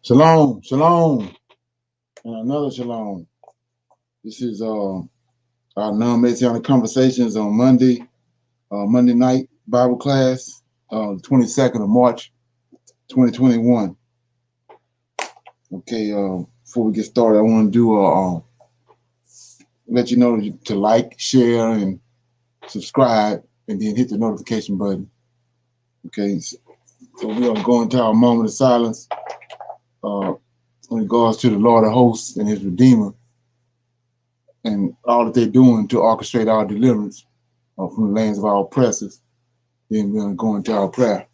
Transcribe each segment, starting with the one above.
Shalom, shalom, and another shalom. This is our non-Messianic conversations on Monday night Bible class, 22nd of March, 2021. Okay, before we get started, I want to do let you know to like, share, and subscribe, and then hit the notification button. Okay, so we're gonna go into our moment of silence in regards to the Lord of Hosts and His Redeemer, and all that they're doing to orchestrate our deliverance from the lands of our oppressors. Then we're going to go into our prayer.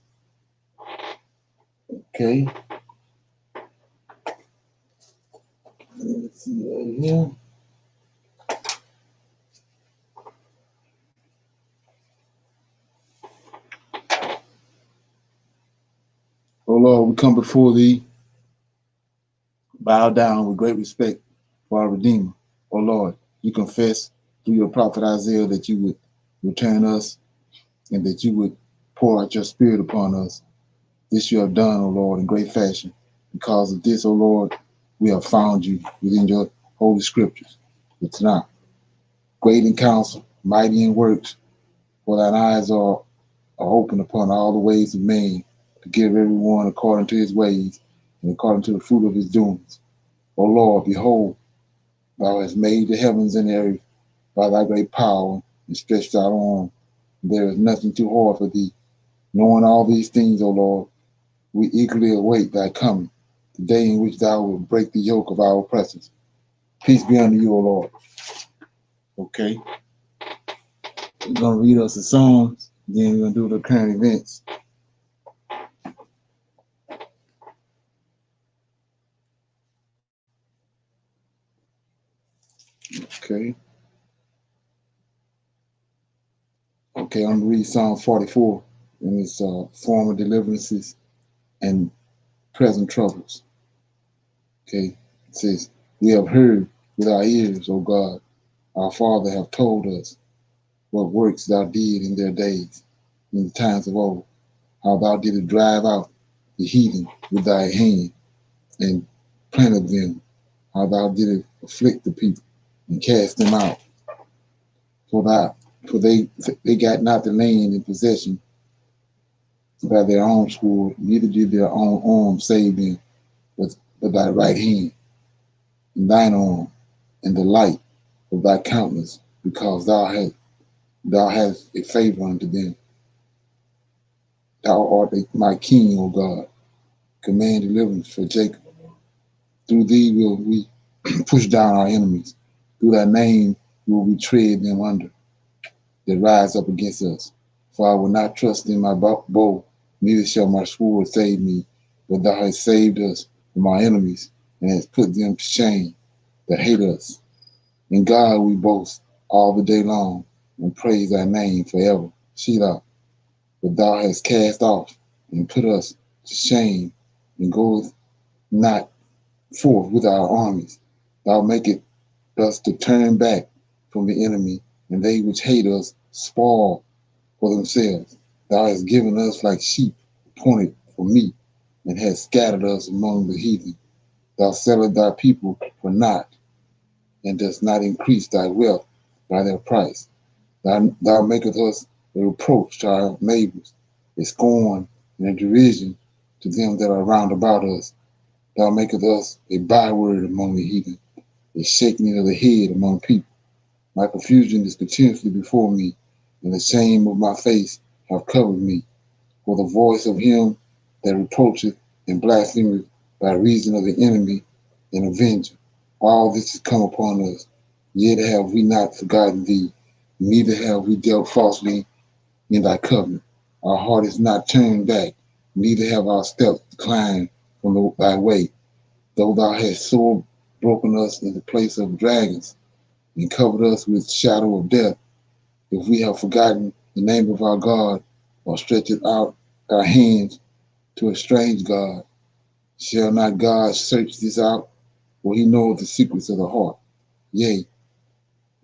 Okay. Let's see right here. Oh Lord, we come before thee, bow down with great respect for our Redeemer. Oh Lord, you confess through your prophet Isaiah that you would return us and that you would pour out your spirit upon us. This you have done, O Lord, in great fashion. Because of this, O Lord, we have found you within your holy scriptures. It's not great in counsel, mighty in works, for thine eyes are open upon all the ways of man, to give everyone according to his ways and according to the fruit of his doings. O Lord, behold, thou hast made the heavens and the earth by thy great power and stretched out arm. There is nothing too hard for thee. Knowing all these things, O Lord, we eagerly await thy coming, the day in which thou wilt break the yoke of our oppressors. Peace be unto you, O Lord. Okay. We're going to read us the Psalms, then we're going to do the current events. Okay. Okay, I'm going to read Psalm 44 in its former deliverances and present troubles. Okay, it says, we have heard with our ears, O God, our Father have told us what works thou did in their days, in the times of old, how thou didst drive out the heathen with thy hand and planted them, how thou didst afflict the people and cast them out. For they got not the land in possession by their own sword, neither did their own arm save them, but thy right hand and thine arm and the light of thy countenance, because thou hast a favor unto them. Thou art my king, O God. Command deliverance for Jacob. Through thee will we push down our enemies. Through thy name will we tread them under that rise up against us. For I will not trust in my bow, neither shall my sword save me. But thou hast saved us from our enemies and hast put them to shame that hate us. In God we boast all the day long and praise thy name forever. Selah. But thou hast cast off and put us to shame, and goeth not forth with our armies. Thou makest us to turn back from the enemy, and they which hate us spoil for themselves. Thou hast given us like sheep appointed for meat, and hast scattered us among the heathen. Thou sellest thy people for naught, and dost not increase thy wealth by their price. Thou makest us a reproach to our neighbors, a scorn and a derision to them that are round about us. Thou makest us a byword among the heathen, a shaking of the head among people. My confusion is continuously before me, and the shame of my face have covered me. For the voice of him that reproacheth and blasphemeth by reason of the enemy and avenger, all this has come upon us. Yet have we not forgotten thee, neither have we dealt falsely in thy covenant. Our heart is not turned back, neither have our steps declined from thy way. Though thou hast sore broken us in the place of dragons, and covered us with shadow of death, if we have forgotten the name of our God, or stretched out our hands to a strange God, shall not God search this out? For he knoweth the secrets of the heart. Yea,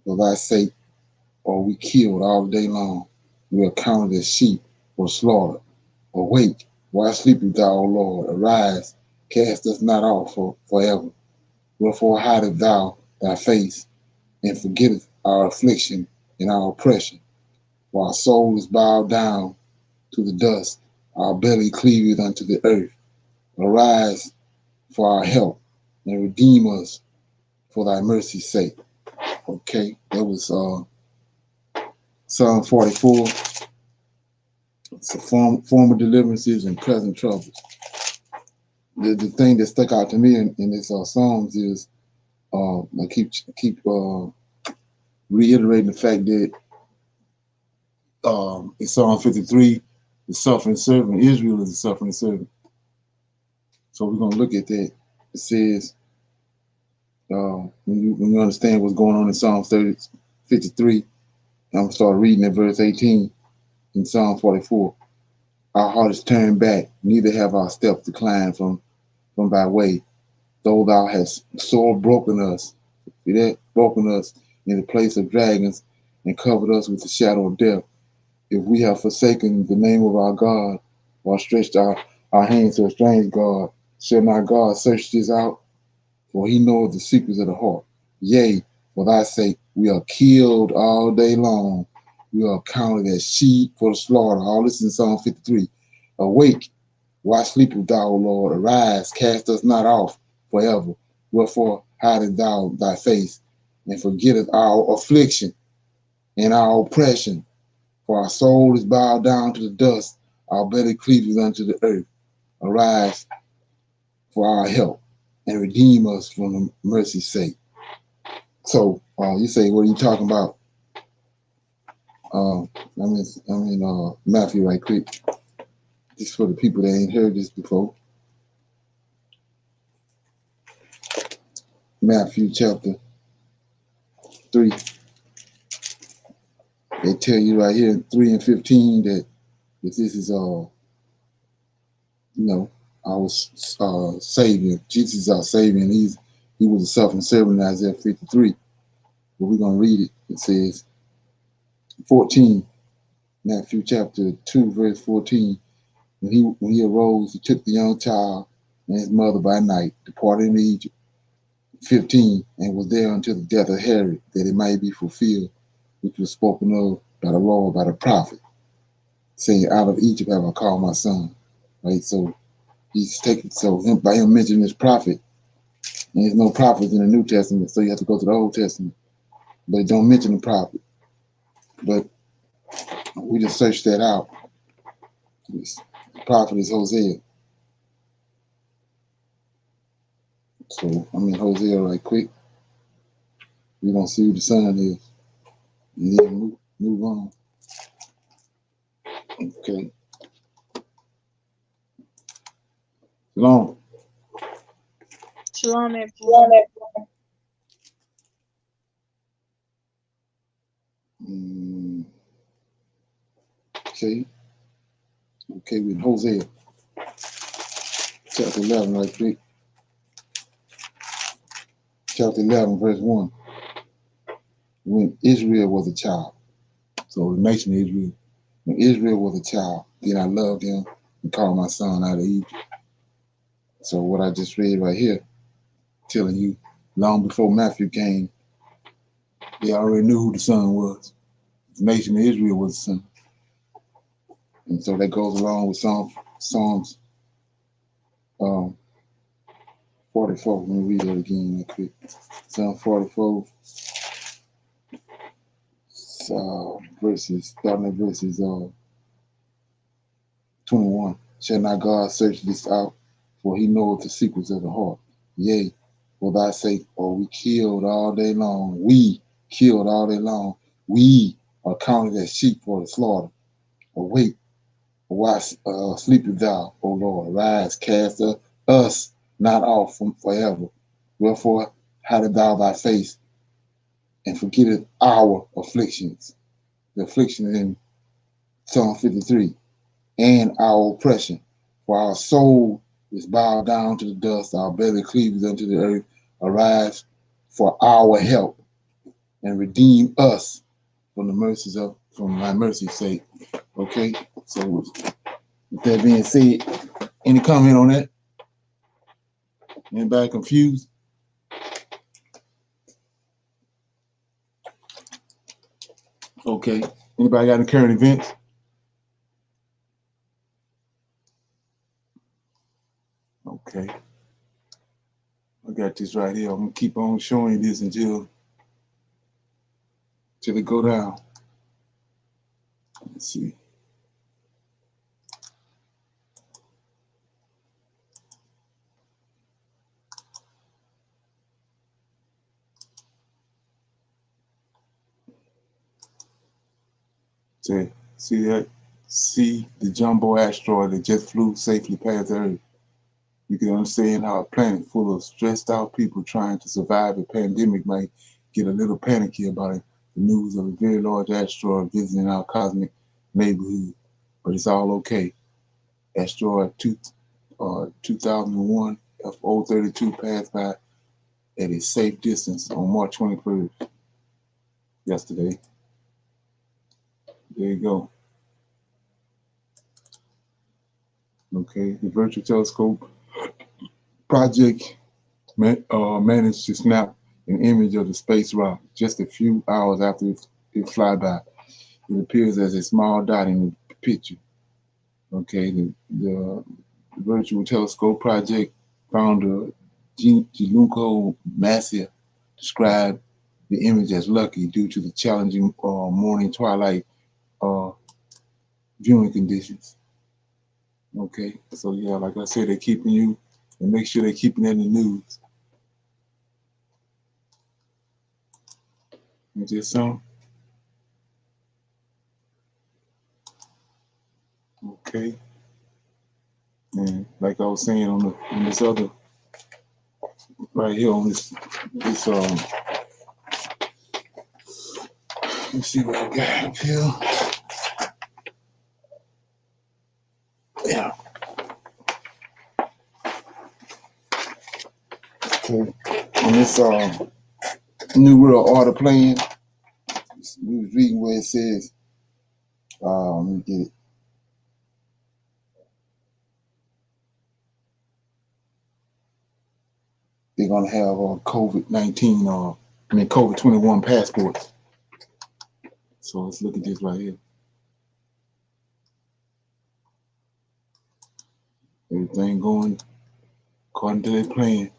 for thy sake are we killed all day long. We are counted as sheep for slaughter. Awake, why sleepest thou, O Lord? Arise cast us not off forever. Wherefore hidest thou thy face, and forgettest our affliction and our oppression. For our soul is bowed down to the dust, our belly cleaveth unto the earth. Arise for our help, and redeem us for thy mercy's sake. Okay, that was Psalm 44. It's former deliverances and present troubles. The thing that stuck out to me in this Psalms is I keep reiterating the fact that in Psalm 53, the suffering servant, Israel is the suffering servant. So we're going to look at that. It says, when you understand what's going on in Psalm 53, I'm going to start reading at verse 18 in Psalm 44. Our heart is turned back, neither have our steps declined from thy way. Though thou hast sore broken us, see that? Broken us in the place of dragons and covered us with the shadow of death. If we have forsaken the name of our God, or stretched our hands to a strange God, shall not God search this out? For he knoweth the secrets of the heart. Yea, for thy sake we are killed all day long. We are counted as sheep for the slaughter. All this in Psalm 53. Awake, why sleepest thou, O Lord? Arise, cast us not off forever. Wherefore hidest thou thy face, and forgettest our affliction and our oppression? For our soul is bowed down to the dust, our belly cleaveth unto the earth. Arise for our help, and redeem us from the mercy's sake. So you say, what are you talking about? Matthew right quick, just for the people that ain't heard this before. Matthew chapter 3. They tell you right here in 3 and 15 that this is our Savior. Jesus is our Savior, and he was a suffering servant in Isaiah 53. But we're gonna read it. It says 14, Matthew chapter 2, verse 14. When he arose, he took the young child and his mother by night, departed into Egypt. 15, and was there until the death of Herod, that it might be fulfilled, which was spoken of by the Lord, by the prophet, saying, out of Egypt have I called my son. Right? So he's taken, by him mentioning this prophet, and there's no prophets in the New Testament, so you have to go to the Old Testament. But it don't mention the prophet. But we just searched that out. The prophet is Hosea. So Hosea right quick. We're gonna see who the son is. And then move on. Okay. Shalom. Shalom, everyone. Okay, with Hosea chapter 11 right quick. Chapter 11, verse 1. When Israel was a child. So the nation of Israel. When Israel was a child, then I loved him and called my son out of Egypt. So what I just read right here, telling you, long before Matthew came, they already knew who the son was. The nation of Israel was the son. And so that goes along with Psalms 44. Let me read that again real quick. Psalm 44, starting at verses 21. Shall not God search this out? For he knoweth the secrets of the heart. Yea, for thy sake are we killed all day long. We killed all day long. We are counted as sheep for the slaughter. Awake, why sleepest thou, O Lord? Arise, cast us not off from forever. Wherefore hidest thou thy face, and forgettest our afflictions. The affliction in Psalm 53, and our oppression. For our soul is bowed down to the dust, our belly cleaves unto the earth. Arise for our help, and redeem us from thy mercy's sake. Okay, so with that being said, any comment on that? Anybody confused? Okay. Anybody got any current events? Okay. I got this right here. I'm gonna keep on showing you this until it go down. Let's see. See that? See the jumbo asteroid that just flew safely past Earth. You can understand how a planet full of stressed out people trying to survive a pandemic might get a little panicky about it. The news of a very large asteroid visiting our cosmic neighborhood. But it's all okay. Asteroid 2001 F032 passed by at a safe distance on March 21st, yesterday. There you go. Okay, the Virtual Telescope project managed to snap an image of the space rock just a few hours after it fly by. It appears as a small dot in the picture. Okay, the Virtual Telescope project founder Gianluca Massia described the image as lucky due to the challenging morning twilight viewing conditions. Okay, so yeah, like I said, they're keeping you, and make sure they're keeping it in the news. Is this some? Okay, and like I was saying on this other right here on this let's see what I got up here. Yeah. Okay. On this New World Order plan, we was reading where it says, let me get it. They're gonna have COVID-19 COVID-21 passports. So let's look at this right here. Everything going according to their plan.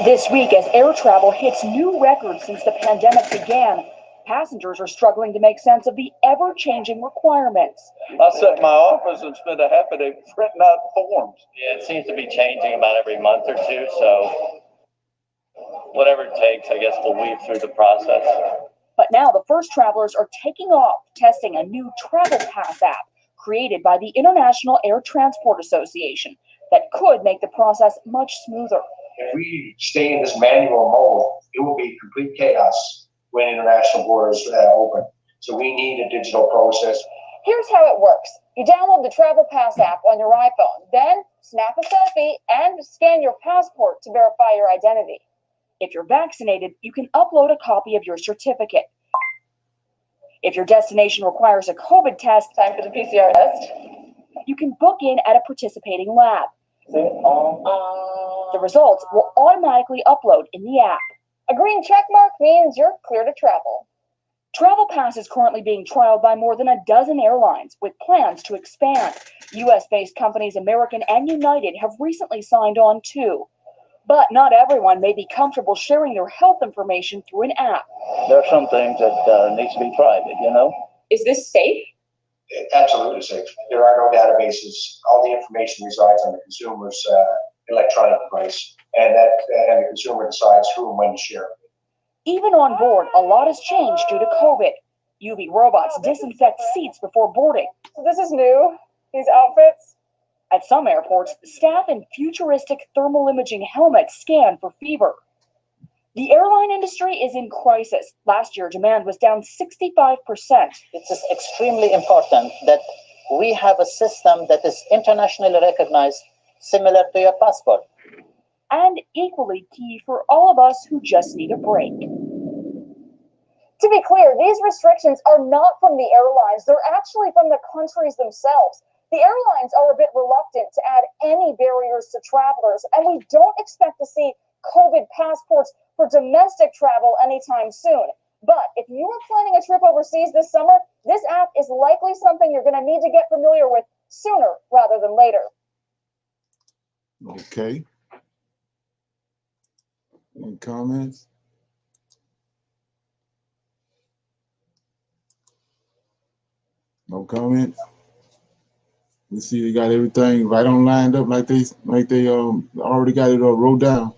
This week, as air travel hits new records since the pandemic began, passengers are struggling to make sense of the ever-changing requirements. I sat in my office and spent a half a day printing out forms. Yeah, it seems to be changing about every month or two, so whatever it takes, I guess we'll weave through the process. But now the first travelers are taking off, testing a new Travel Pass app created by the International Air Transport Association that could make the process much smoother. If we stay in this manual mode, it will be complete chaos when international borders open. So we need a digital process. Here's how it works. You download the Travel Pass app on your iPhone, then snap a selfie and scan your passport to verify your identity. If you're vaccinated, you can upload a copy of your certificate. If your destination requires a COVID test, time for the PCR test. You can book in at a participating lab. The results will automatically upload in the app. A green check mark means you're clear to travel. Travel Pass is currently being trialed by more than a dozen airlines, with plans to expand. U.S.-based companies American and United have recently signed on too. But not everyone may be comfortable sharing their health information through an app. There are some things that need to be private, you know? Is this safe? Absolutely safe. There are no databases. All the information resides on the consumer's electronic device, and the consumer decides who and when to share it. Even on board, a lot has changed due to COVID. UV robots disinfect seats before boarding. So this is new, these outfits? At some airports, staff in futuristic thermal imaging helmets scan for fever. The airline industry is in crisis. Last year, demand was down 65%. It is extremely important that we have a system that is internationally recognized similar to your passport. And equally key for all of us who just need a break. To be clear, these restrictions are not from the airlines. They're actually from the countries themselves. The airlines are a bit reluctant to add any barriers to travelers, and we don't expect to see COVID passports for domestic travel anytime soon. But if you are planning a trip overseas this summer, this app is likely something you're going to need to get familiar with sooner rather than later. Okay. Any comments? No comments? You see, they got everything right on lined up like they already got it wrote down.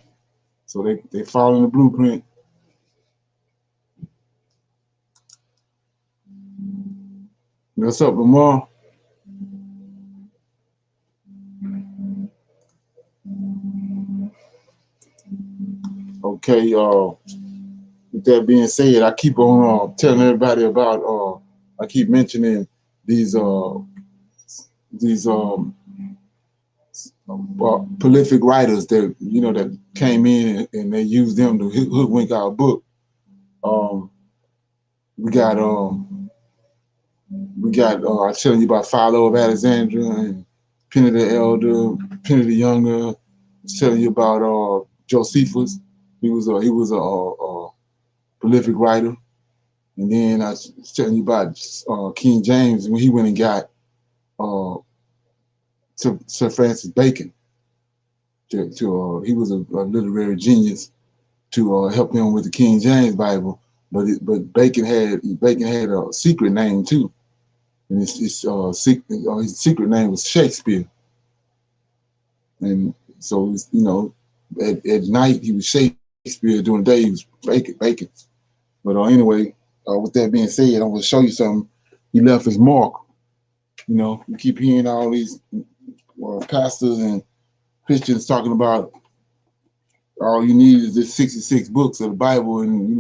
So they following the blueprint. What's up, Lamar? Okay, with that being said, I keep on telling everybody about I keep mentioning these prolific writers that that came in and they used them to hoodwink our book. We got I telling you about Philo of Alexandria and Penny the Elder, Penny the Younger. I was telling you about Josephus. He was a prolific writer. And then I was telling you about King James when he went and got Sir Francis Bacon. He was a literary genius to help him with the King James Bible, but Bacon had a secret name too, and his secret name was Shakespeare, and so at night he was Shakespeare, during the day he was Bacon. But anyway, with that being said, I'm going to show you something. He left his mark. You keep hearing all these pastors and Christians talking about all you need is this 66 books of the Bible, and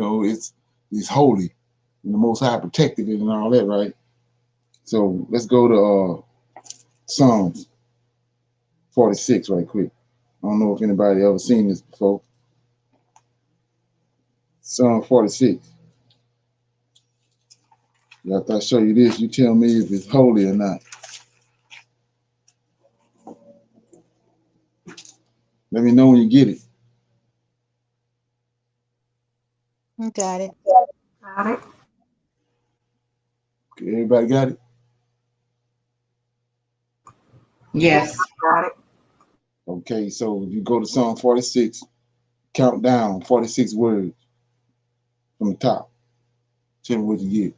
it's holy, and the Most High protected it and all that, right? So let's go to Psalms 46 right quick. I don't know if anybody ever seen this before. Psalm 46. After I show you this, you tell me if it's holy or not. Let me know when you get it. You got it. Got it. Okay, everybody got it? Yes. Got it. Okay, so you go to Psalm 46, count down 46 words from the top. Tell me what you get.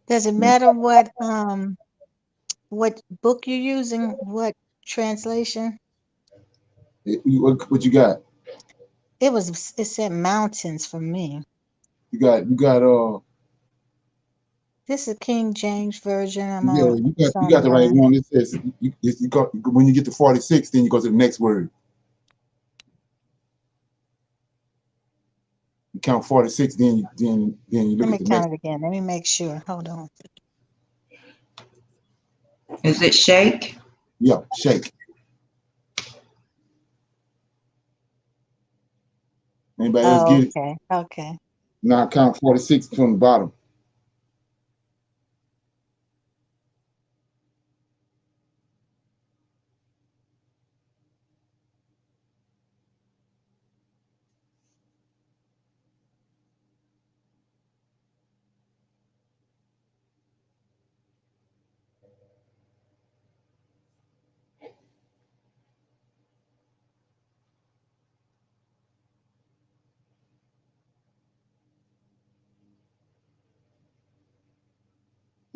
Does it matter what book you're using, what translation? What you got? It said mountains for me. You got This is King James version. I'm yeah, on you got the right Sunburn. one. It says you got, when you get to 46, then you go to the next word. You count 46, then you Let look me at the next. count it again. Let me make sure. Hold on. Is it shake? Yeah, shake. Anybody else Oh, get it? okay. Okay. Now count 46 from the bottom.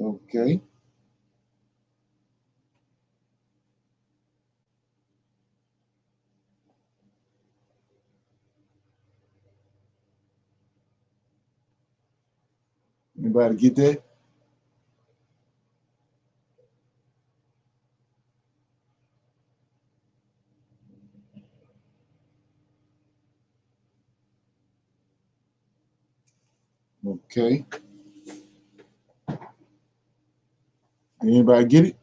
Okay. Everybody get that? Okay. Anybody get it?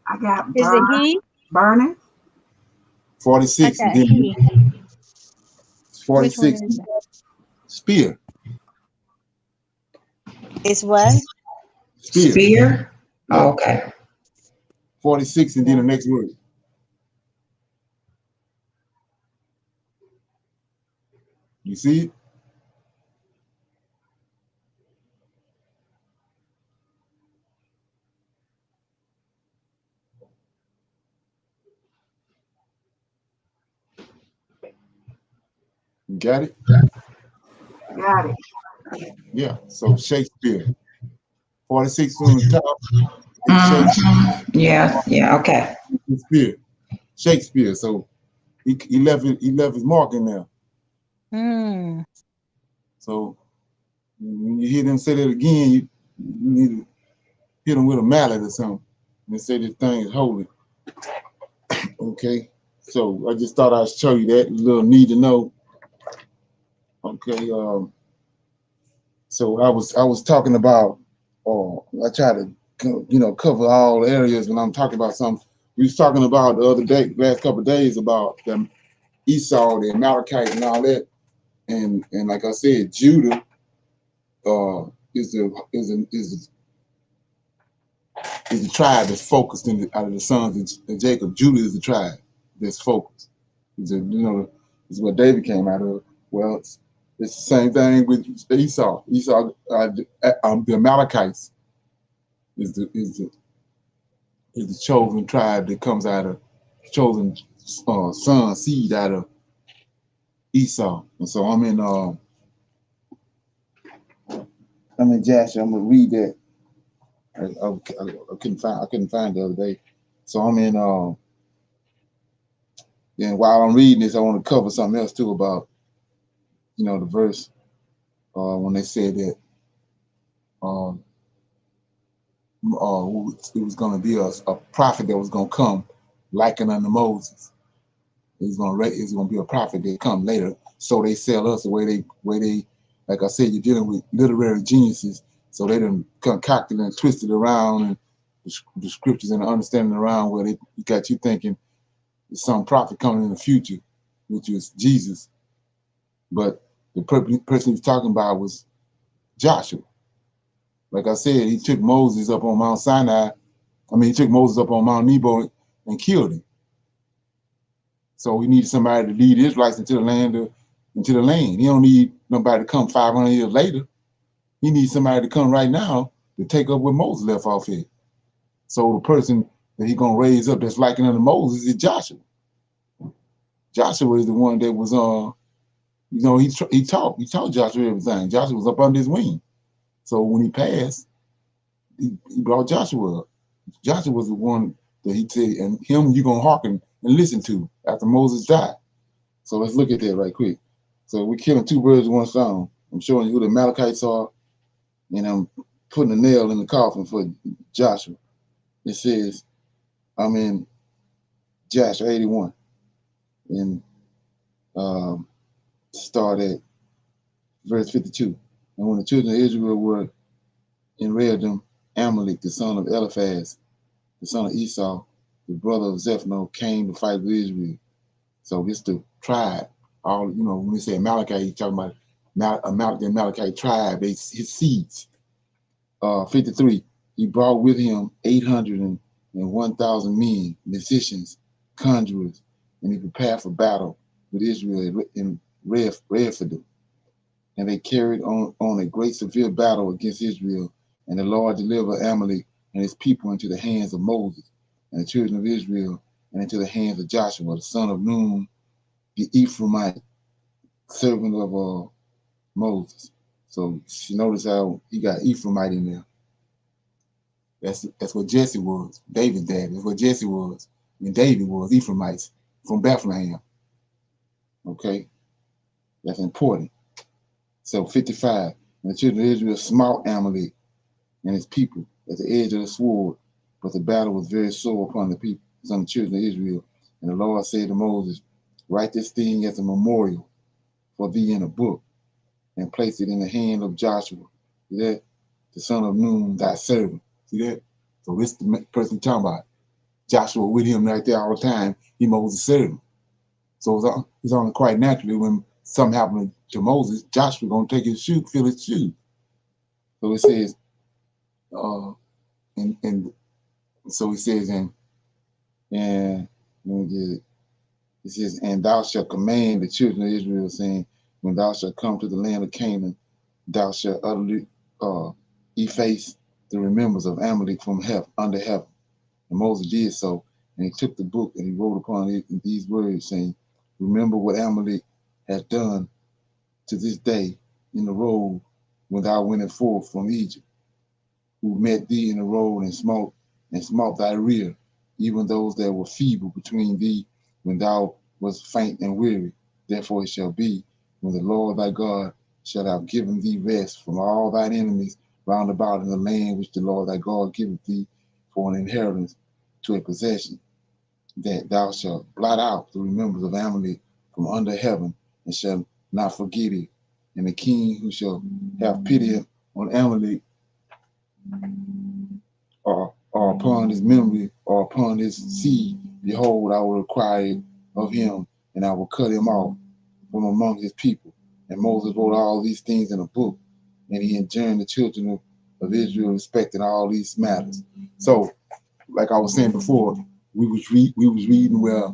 I got Is it he? burning. 46. I got And then he. Which one 46. is it? Spear. It's what? Spear. Spear. Yeah. Okay. 46 and then the next word. You see it? You got it? Got it. Yeah. So Shakespeare. 46 on the top. Yeah. Yeah. Okay. Shakespeare. Shakespeare. So he left his mark in there. Hmm. So when you hear them say that again, you need to hit them with a mallet or something. And say this thing is holy. Okay. So I just thought I'd show you that. A little need to know. Okay. So I was talking about, I try to cover all areas when I'm talking about something. We was talking about the other day, last couple of days, about the Esau, the Amalekites, and all that. And like I said, Judah is the tribe that's focused out of the sons of Jacob. Judah is the tribe that's focused. It's what David came out of. Well, it's the same thing with Esau. Esau, the Amalekites is the chosen tribe that comes out of chosen son seed out of Esau. And so I'm in Joshua. I'm gonna read that. I couldn't find the other day. So I'm in and while I'm reading this, I want to cover something else too about the verse when they said that it was going to be a prophet that was going to come likened unto Moses. It's going to be a prophet that come later. So they sell us the way they like I said, you're dealing with literary geniuses. So they done concocted and twisted around and the scriptures and the understanding around where they got you thinking there's some prophet coming in the future, which is Jesus. But the person he's talking about was Joshua. Like I said, he took Moses up on Mount Sinai. He took Moses up on Mount Nebo and killed him. So we need somebody to lead the Israelites into the land. He don't need nobody to come 500 years later. He needs somebody to come right now to take up where Moses left off here. So the person that he's gonna raise up that's likened unto Moses is Joshua. Joshua is the one that was he taught Joshua everything. Joshua was up under his wing. So when he passed, he brought Joshua up. Joshua was the one that he said, and him you're gonna hearken and listen to after Moses died. So let's look at that right quick. So we're killing two birds with one stone. I'm showing you who the Amalekites are, and I'm putting a nail in the coffin for Joshua. It says, I'm in Joshua 81, and start at verse 52. And when the children of Israel were in Rehoboam, Amalek, the son of Eliphaz, the son of Esau, the brother of Zephon, came to fight with Israel. So this the tribe. All when we say Amalekite, he's talking about the Amalekite tribe, his seeds. 53. He brought with him 801,000 men, musicians, conjurers, and he prepared for battle with Israel in Rephidim. And they carried on a great severe battle against Israel. And the Lord delivered Amalek and his people into the hands of Moses and the children of Israel, and into the hands of Joshua, the son of Nun, the Ephraimite, servant of Moses. So you notice how he got Ephraimite in there. That's what Jesse was. David's dad. That's what Jesse was. And David was Ephraimites from Bethlehem. Okay, that's important. So 55. And the children of Israel smote Amalek and his people at the edge of the sword, but the battle was very sore upon the people, some of the children of Israel. And the Lord said to Moses, write this thing as a memorial for thee in a book, and place it in the hand of Joshua, see that? The son of Nun, thy servant. See that? So this is the person talking about. Joshua with him right there all the time. He Moses' servant. So it's only quite naturally when something happened to Moses, Joshua gonna take his shoe, fill his shoe. So it says, and so it says, and let me get it. It says, and thou shalt command the children of Israel, saying, when thou shalt come to the land of Canaan, thou shalt utterly efface the remembrance of Amalek from under heaven. And Moses did so, and he took the book and he wrote upon it these words, saying, remember what Amalek has done to this day in the road when thou wentest forth from Egypt, who met thee in the road and smote thy rear, even those that were feeble between thee when thou wast faint and weary. Therefore it shall be, when the Lord thy God shall have given thee rest from all thine enemies round about in the land which the Lord thy God giveth thee for an inheritance to a possession, that thou shalt blot out the remembrance of Amalek from under heaven, and shalt not forget it. And the king who shall have pity on Amalek, or upon his memory, or upon his seed, behold, I will require it of him, and I will cut him off from among his people. And Moses wrote all these things in a book, and he enjoined the children of Israel respecting all these matters. So, like I was saying before, we was reading where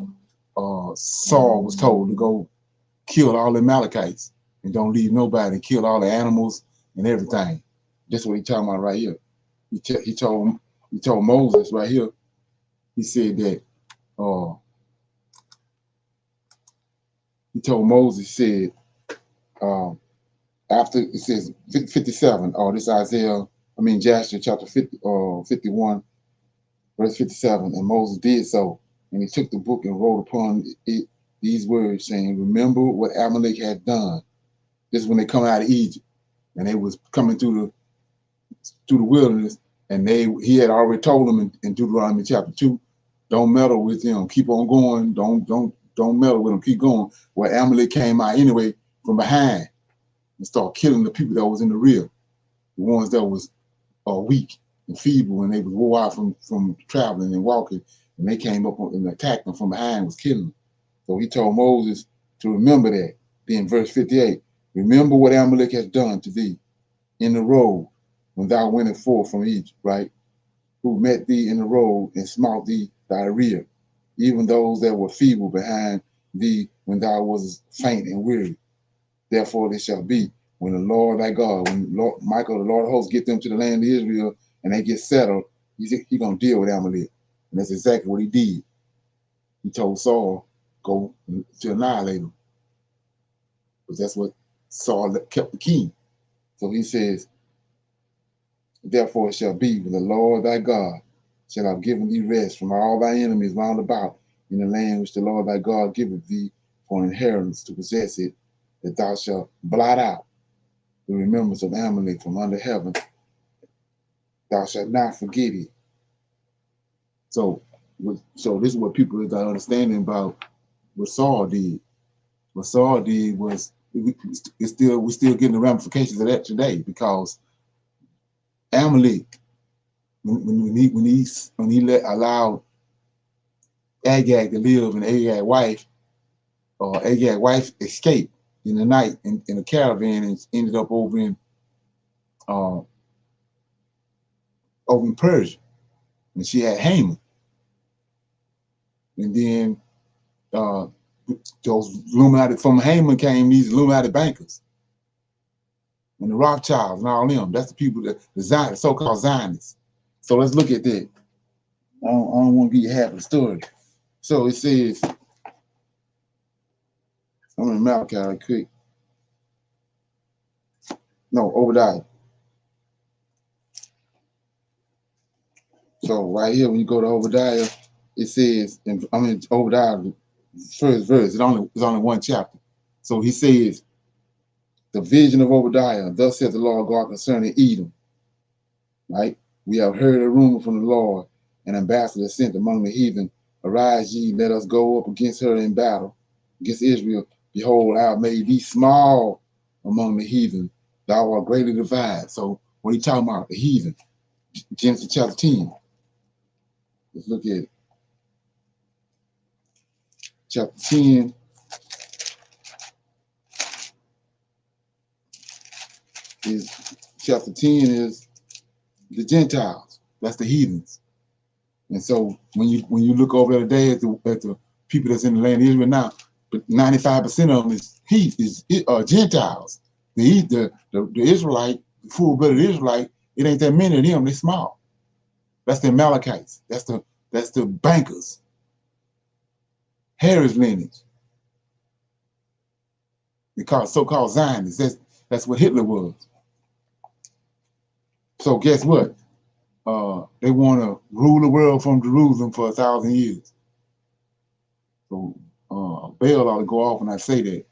Saul was told to go kill all the Amalekites and don't leave nobody, kill all the animals and everything. That's what he's talking about right here. He told Moses right here. He said that he told Moses, he said after it says 57. This Jasher chapter 51. Verse 57, and Moses did so, and he took the book and wrote upon it these words, saying, remember what Amalek had done. This is when they come out of Egypt, and they was coming through the wilderness, and he had already told them in Deuteronomy chapter 2, don't meddle with them, keep on going, don't meddle with them, keep going. Where Amalek came out anyway from behind and started killing the people that was in the rear, the ones that was weak and feeble, and they was wore out from traveling and walking, and they came up and attacked them from behind, was killing them. So he told Moses to remember that. Then verse 58, remember what Amalek has done to thee in the road when thou wentest forth from Egypt, right? Who met thee in the road and smote thee thy rear, even those that were feeble behind thee when thou wast faint and weary. Therefore it shall be, when the Lord thy God, when Michael, the Lord of hosts, get them to the land of Israel and they get settled, he's going to deal with Amalek. And that's exactly what he did. He told Saul, go to annihilate him. Because that's what Saul kept the king. So he says, therefore it shall be, when the Lord thy God shall have given thee rest from all thy enemies round about in the land which the Lord thy God giveth thee for an inheritance to possess it, that thou shalt blot out the remembrance of Amalek from under heaven. Thou shalt not forget it. So this is what people are understanding about what Saul did. What Saul did was, we're still getting the ramifications of that today, because Amalek, when he allowed Agag to live, and Agag's wife escaped in the night in a caravan and ended up over in Persia, and she had Haman. And then those Illuminati, from Haman came these Illuminati bankers and the Rothschilds and all them. That's the people that the so-called Zionists. So let's look at that. I don't want to give you half of the story. So it says, I'm in Malachi quick. No, Obadiah. So right here, when you go to Obadiah, it says, Obadiah, the first verse, it's only one chapter. So he says, the vision of Obadiah, thus saith the Lord God concerning Edom, right? We have heard a rumor from the Lord, an ambassador sent among the heathen. Arise ye, let us go up against her in battle, against Israel. Behold, I have made thee small among the heathen. Thou art greatly divided. So what are you talking about? The heathen. Genesis chapter 10. Let's look at it. Chapter 10. Chapter 10 is the Gentiles. That's the heathens. And so when you look over there today at the people that's in the land of Israel now, but 95% of them is Gentiles. The Israelite, the full-blooded Israelite, it ain't that many of them. They're small. That's the Amalekites. That's the bankers. Herod's lineage. Because so-called Zionists. That's what Hitler was. So guess what? They want to rule the world from Jerusalem for 1,000 years. So Baal ought to go off when I say that.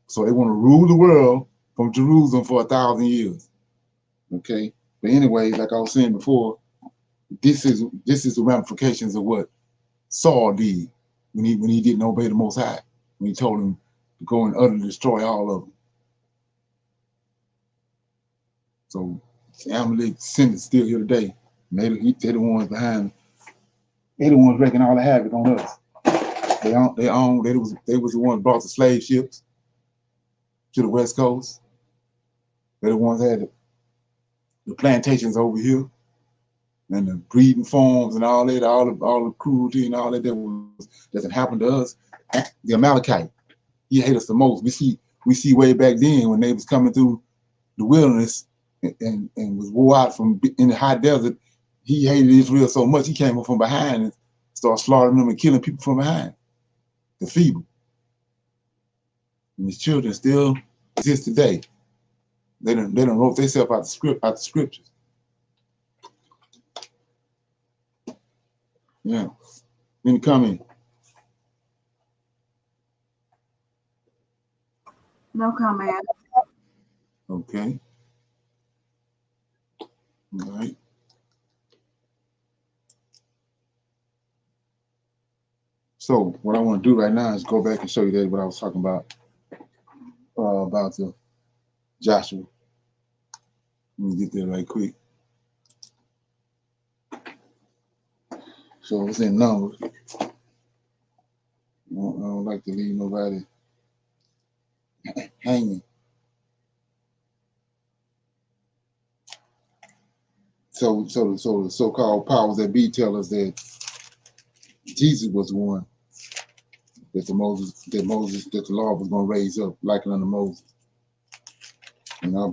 So they want to rule the world from Jerusalem for 1,000 years. Okay. But anyway, like I was saying before, this is the ramifications of what Saul did when he didn't obey the Most High, when he told him to go and utterly destroy all of them. So Amalek sin is still here today. And they're the ones behind. They're the ones wreaking all the havoc on us. They was the ones brought the slave ships to the West Coast. They're the ones that had the plantations over here and the breeding farms and all that, all the cruelty and all that that happened to us. The Amalekite, he hated us the most. We see way back then when they was coming through the wilderness and was wore out from in the hot desert. He hated Israel so much he came up from behind and started slaughtering them and killing people from behind. The feeble. And his children still exist today. They done wrote themselves out the scriptures. Yeah. Any comment? No comment. Okay. All right. So what I want to do right now is go back and show you that what I was talking about the Joshua. Let me get there right quick. So it's in Numbers. I don't like to leave nobody hanging. So the so-called powers that be tell us that Jesus was the one that the Lord was going to raise up, like unto Moses. And I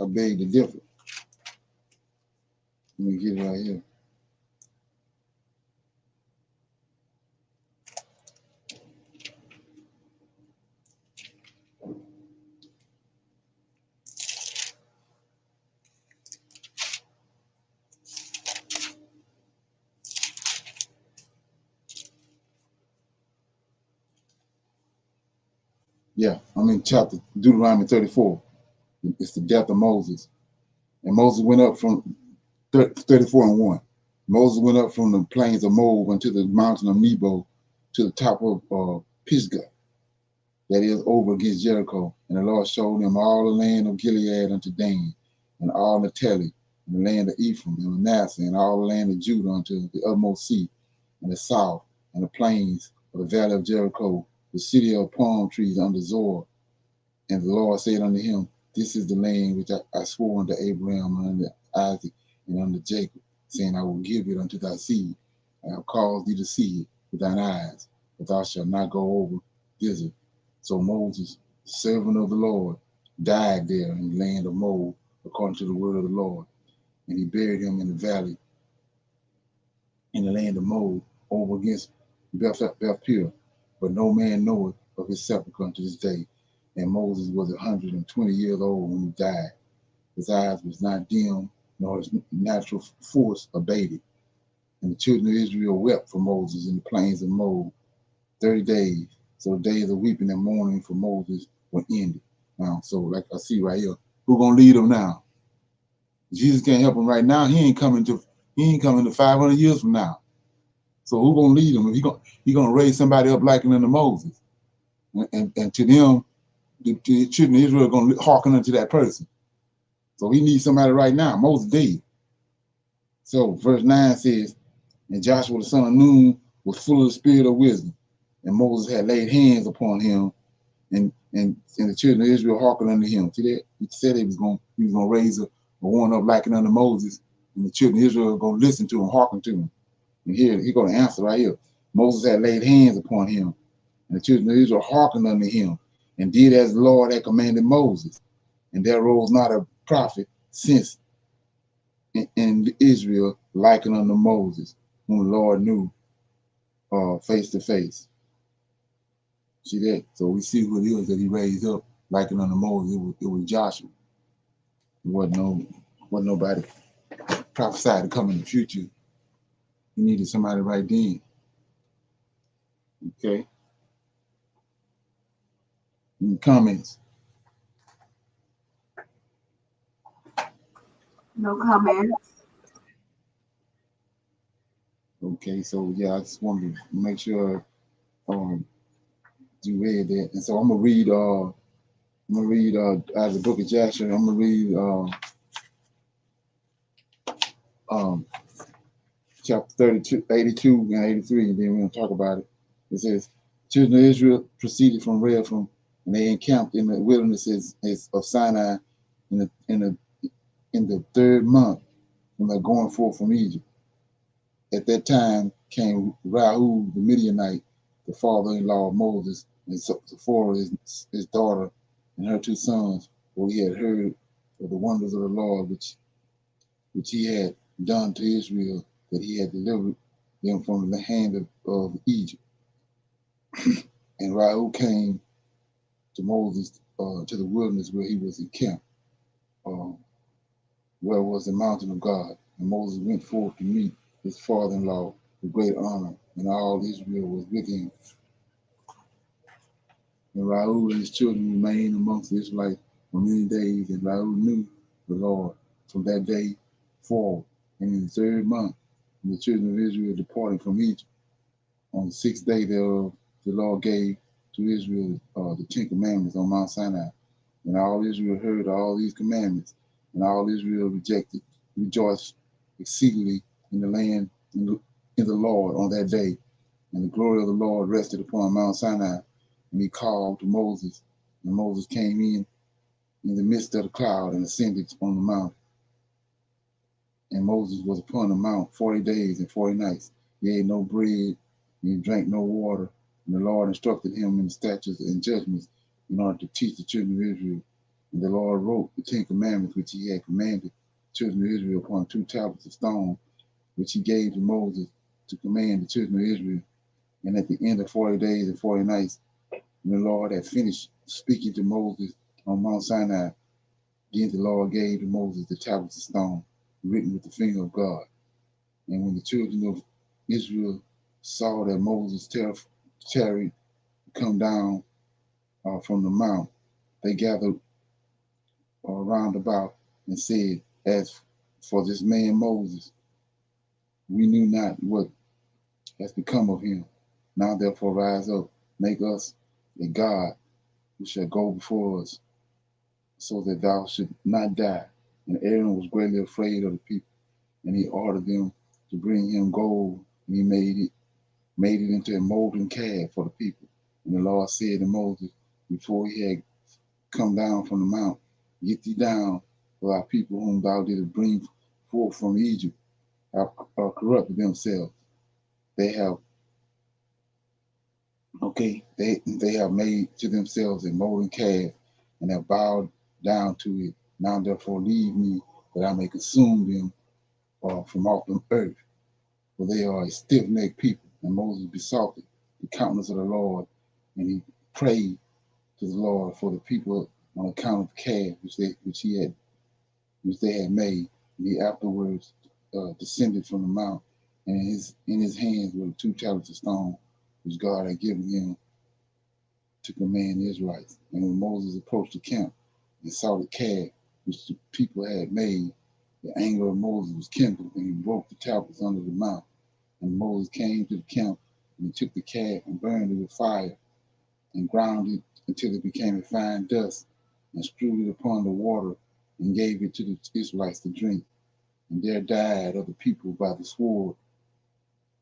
beg to differ. Let me get it right here. Yeah, I'm in chapter Deuteronomy 34. It's the death of Moses. And Moses went up from 34:1. Moses went up from the plains of Moab unto the mountain of Nebo to the top of Pisgah, that is over against Jericho. And the Lord showed him all the land of Gilead unto Dan, and all Naphtali, and the land of Ephraim and Manasseh, and all the land of Judah unto the utmost sea, and the south, and the plains of the valley of Jericho, the city of palm trees under Zoar. And the Lord said unto him, this is the land which I swore unto Abraham and unto Isaac and unto Jacob, saying, I will give it unto thy seed. I have caused thee to see it with thine eyes, but thou shalt not go over thither. So Moses, the servant of the Lord, died there in the land of Moab, according to the word of the Lord. And he buried him in the valley, in the land of Moab, over against Beth Peor. But no man knoweth of his sepulchre unto this day. And Moses was 120 years old when he died. His eyes was not dim, nor his natural force abated. And the children of Israel wept for Moses in the plains of Moab 30 days. So the days of weeping and mourning for Moses were ended. Now, so like I see right here, who gonna lead them now? Jesus can't help them right now. He ain't coming to 500 years from now. So who gonna lead them? He gonna raise somebody up like unto Moses, and to them, the children of Israel are gonna hearken unto that person. So he needs somebody right now. Moses dead. So verse 9 says, and Joshua the son of Nun was full of the spirit of wisdom, and Moses had laid hands upon him, and the children of Israel hearkened unto him. See that? He said he was gonna raise a one up like unto Moses, and the children of Israel are gonna listen to him, hearken to him. And here he's gonna answer right here. Moses had laid hands upon him, and the children of Israel hearkened unto him, and did as the Lord had commanded Moses. And there arose not a prophet since in Israel like unto Moses, whom the Lord knew face to face. See that? So we see who it is that he raised up like unto Moses. It was Joshua. It wasn't nobody prophesied to come in the future. He needed somebody right then. Okay. Any comments? No comments. Okay, so yeah, I just wanted to make sure you read that. And so I'm gonna read out of the book of Joshua. I'm gonna read chapter 32, 82 and 83, and then we're gonna talk about it. It says, children of Israel proceeded from Rephidim, and they encamped in the wildernesses of Sinai in the third month when they're going forth from Egypt. At that time came Rahul the Midianite, the father-in-law of Moses, and Zipporah his daughter, and her two sons, for he had heard of the wonders of the Lord which he had done to Israel, that he had delivered them from the hand of Egypt. And Rahul came to Moses to the wilderness where he was encamped, where was the mountain of God. And Moses went forth to meet his father-in-law with great honor, and all Israel was with him. And Rahul and his children remained amongst the Israelites for many days, and Rahul knew the Lord from that day forward. And in the third month, the children of Israel departed from Egypt, on the sixth day thereof, the Lord gave to Israel the 10 commandments on Mount Sinai. And all Israel heard all these commandments, and all Israel rejoiced exceedingly in the land, in the Lord on that day. And the glory of the Lord rested upon Mount Sinai, and he called to Moses. And Moses came in the midst of the cloud and ascended on the mount. And Moses was upon the mount 40 days and 40 nights. He ate no bread, and he drank no water. And the Lord instructed him in the statutes and judgments in order to teach the children of Israel. And the Lord wrote the 10 commandments which he had commanded the children of Israel upon 2 tablets of stone, which he gave to Moses to command the children of Israel. And at the end of 40 days and 40 nights, when the Lord had finished speaking to Moses on Mount Sinai, then the Lord gave to Moses the tablets of stone, written with the finger of God. And when the children of Israel saw that Moses' chariot come down from the mount, they gathered round about and said, as for this man Moses, we knew not what has become of him. Now therefore rise up, make us a God who shall go before us, so that thou should not die. And Aaron was greatly afraid of the people, and he ordered them to bring him gold, and he made it into a molten calf for the people. And the Lord said to Moses, before he had come down from the mount, get thee down, for our people whom thou didst bring forth from Egypt have corrupted themselves. They have made to themselves a molten calf, and have bowed down to it. Now therefore leave me, that I may consume them from off the earth, for they are a stiff-necked people. And Moses besought the countenance of the Lord, and he prayed to the Lord for the people on account of the calf which they had made. And he afterwards descended from the mount, and in his hands were the 2 tablets of stone, which God had given him to command the Israelites. And when Moses approached the camp and saw the calf which the people had made, the anger of Moses was kindled, and he broke the tablets under the mount. And Moses came to the camp, and he took the calf and burned it with fire, and ground it until it became a fine dust, and strewed it upon the water, and gave it to the Israelites to drink. And there died of the people by the sword,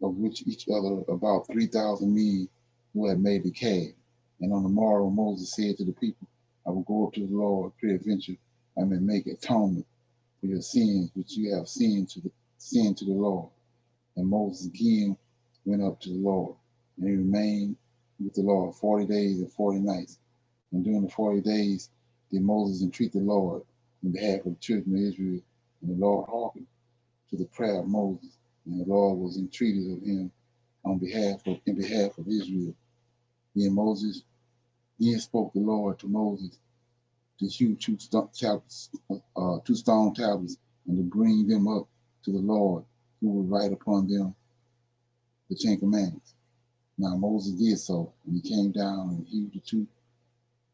of which each other about 3,000 men who had made the calf. And on the morrow Moses said to the people, I will go up to the Lord, peradventure I may make atonement for your sins which you have sinned to the Lord. And Moses again went up to the Lord, and he remained with the Lord 40 days and 40 nights. And during the 40 days did Moses entreat the Lord in behalf of the children of Israel, and the Lord hearkened to the prayer of Moses, and the Lord was entreated of him in behalf of Israel. Then Moses spoke the Lord to Moses to hew 2 stone tablets, and to bring them up to the Lord, who would write upon them the 10 Commandments. Now Moses did so, and he came down and hewed the 2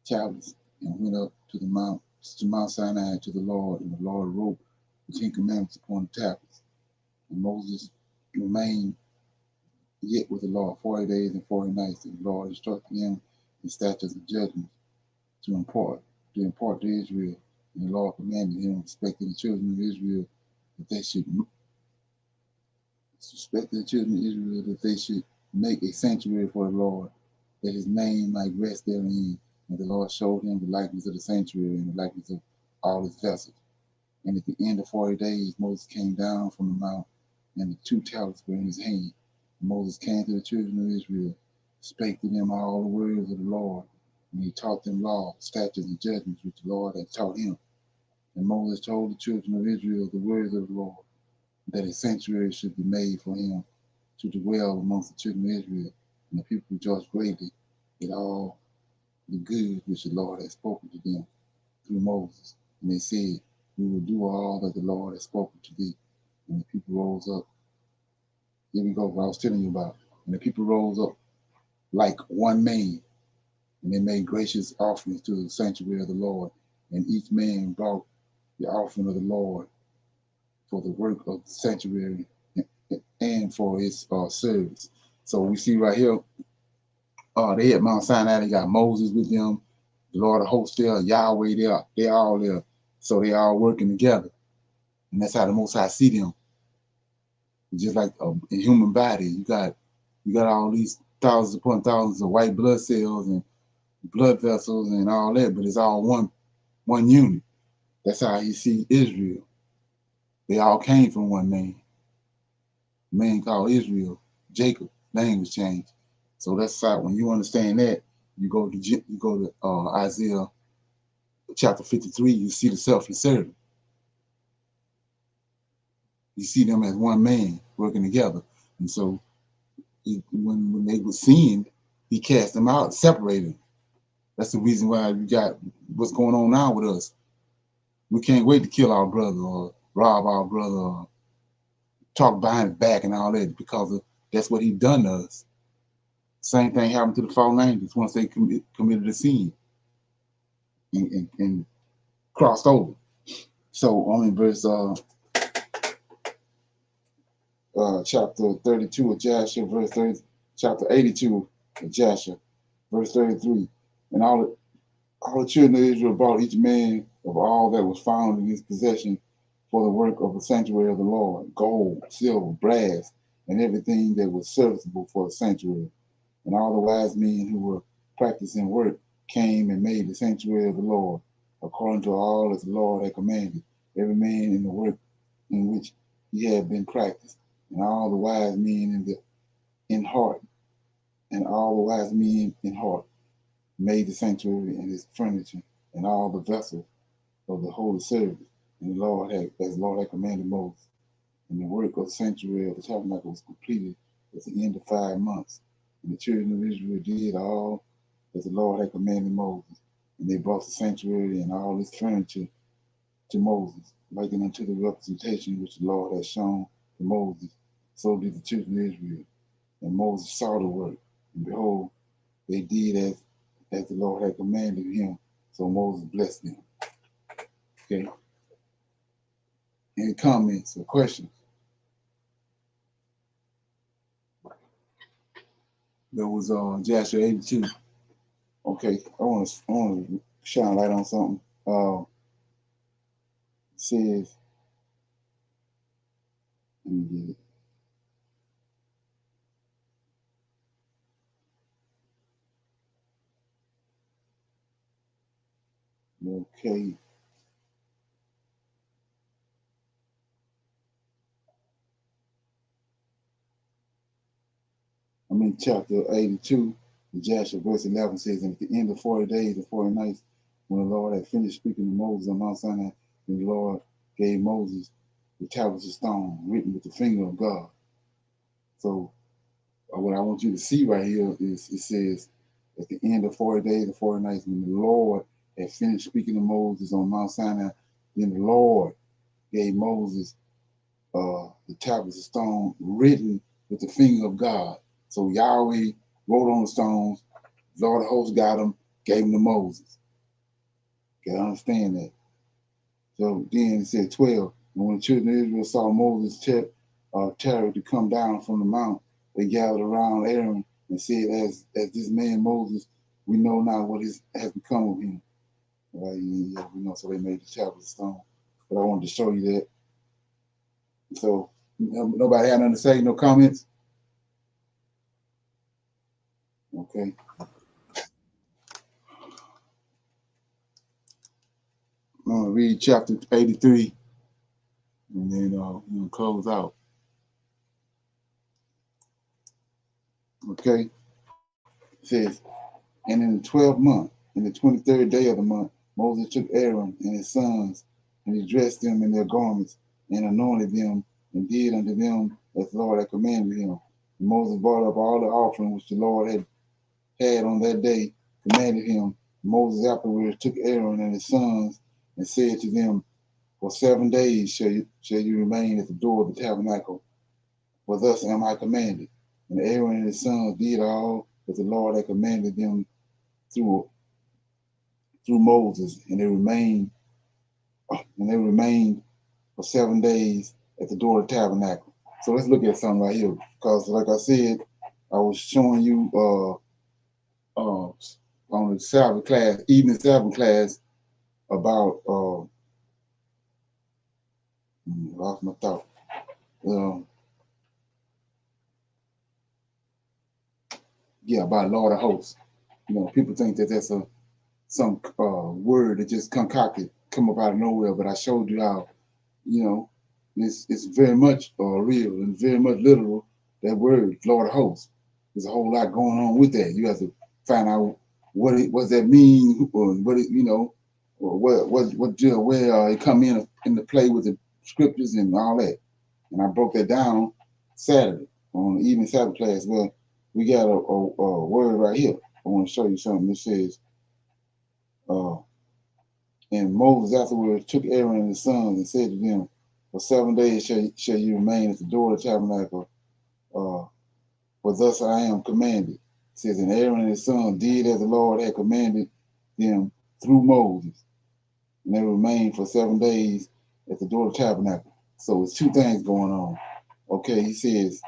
tablets and went up to Mount Sinai to the Lord, and the Lord wrote the 10 Commandments upon the tablets. And Moses remained yet with the Lord 40 days and 40 nights, and the Lord instructed him in statutes and judgments to impart to Israel. And the Lord commanded him respecting the children of Israel that they should make a sanctuary for the Lord, that his name might rest therein. And the Lord showed him the likeness of the sanctuary and the likeness of all its vessels. And at the end of 40 days, Moses came down from the mount, and the 2 tablets were in his hand. And Moses came to the children of Israel, spake to them all the words of the Lord, and he taught them law, statutes, and judgments which the Lord had taught him. And Moses told the children of Israel the words of the Lord, that a sanctuary should be made for him to dwell amongst the children of Israel. And the people rejoiced greatly at all the good which the Lord had spoken to them through Moses. And they said, we will do all that the Lord has spoken to thee. And the people rose up. Here we go, what I was telling you about. And the people rose up like one man, and they made gracious offerings to the sanctuary of the Lord. And each man brought the offering of the Lord for the work of the sanctuary and for its service. So we see right here, they at Mount Sinai, they got Moses with them, the Lord of hosts there, Yahweh there, they all there. So they all working together. And that's how the Most High see them. Just like a human body, you got all these thousands upon thousands of white blood cells and blood vessels and all that, but it's all one unit. That's how he see Israel. They all came from one man. A man called Israel, Jacob, name was changed. So that's how, when you understand that, you go to Isaiah chapter 53, you see the selfless servant. You see them as one man working together. And so when they were sinned, he cast them out, separated them. That's the reason why we got what's going on now with us. We can't wait to kill our brother or rob our brother or talk behind his back and all that, because that's what he done to us. Same thing happened to the fallen angels once they committed a sin and crossed over. So I'm in verse chapter 32 of Jasher, verse 30, chapter 82 of Jasher, verse 33. And all the children of Israel brought each man of all that was found in his possession for the work of the sanctuary of the Lord, gold, silver, brass, and everything that was serviceable for the sanctuary. And all the wise men who were practicing work came and made the sanctuary of the Lord, according to all that the Lord had commanded, every man in the work in which he had been practiced. And all the wise men in heart made the sanctuary and its furniture and all the vessels of the holy service. And the Lord had commanded Moses. And the work of the sanctuary of the tabernacle was completed at the end of 5 months. And the children of Israel did all that the Lord had commanded Moses. And they brought the sanctuary and all its furniture to Moses, likened unto the representation which the Lord had shown to Moses. So did the children of Israel. And Moses saw the work, and behold, they did as the Lord had commanded him. So Moses blessed them. Okay. Any comments or questions? There was Joshua 82. Okay, I want to shine light on something. It says, let me get it. Okay. I'm in chapter 82, Joshua verse 11 says, and at the end of 40 days and 40 nights, when the Lord had finished speaking to Moses on Mount Sinai, then the Lord gave Moses the tablets of stone written with the finger of God. So what I want you to see right here is it says, at the end of 40 days and 40 nights, when the Lord had finished speaking to Moses on Mount Sinai, then the Lord gave Moses the tablets of stone written with the finger of God. So Yahweh wrote on the stones, Lord of hosts got them, gave them to Moses. You gotta understand that. So then it said 12, and when the children of Israel saw Moses' chariot to come down from the mount, they gathered around Aaron and said, as this man Moses, we know not what has become of him. Right? Yeah, we know, so they made the tablets of stone. But I wanted to show you that. So nobody had nothing to say, no comments? Okay. I'm going to read chapter 83 and then we'll close out. Okay. It says, and in the 12th month, in the 23rd day of the month, Moses took Aaron and his sons, and he dressed them in their garments, and anointed them, and did unto them as the Lord had commanded him. And Moses brought up all the offering which the Lord had on that day, commanded him. Moses afterwards took Aaron and his sons, and said to them, for 7 days shall you remain at the door of the tabernacle, for thus am I commanded. And Aaron and his sons did all that the Lord had commanded them through Moses, and they remained for 7 days at the door of the tabernacle. So let's look at something right here, because like I said, I was showing you on the Sabbath class, evening Sabbath class, about lost my thought. About Lord of Hosts. People think that that's some word that just concocted, come up out of nowhere, but I showed you how, it's very much real and very much literal. That word, Lord of Hosts. There's a whole lot going on with that. You have to find out what does that mean, or what it, or where it come in the play with the scriptures and all that. And I broke that down Saturday on the evening Sabbath class. Well, we got a word right here. I want to show you something. It says, and Moses afterwards took Aaron and his sons and said to them, for 7 days shall you remain at the door of the tabernacle, for thus I am commanded. It says, and Aaron and his sons did as the Lord had commanded them through Moses. And they remained for 7 days at the door of the tabernacle. So it's two things going on. Okay, he says,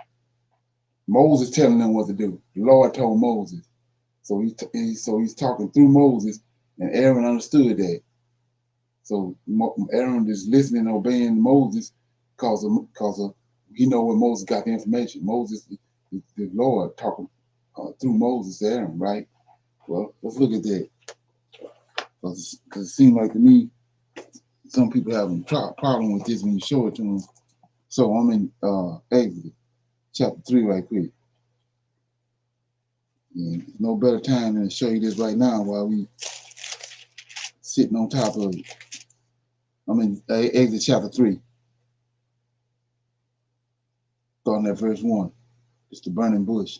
Moses telling them what to do. The Lord told Moses. So he's talking through Moses, and Aaron understood that. So Aaron is listening and obeying Moses because he know where Moses got the information. Moses, the Lord talking through Moses to Aaron, right? Well, let's look at that. Because it seems like to me, some people have a problem with this when you show it to them. So I'm in Exodus chapter 3 right quick. And no better time than to show you this right now while we sitting on top of it. I'm in Exodus chapter 3. Starting at verse 1. It's the burning bush.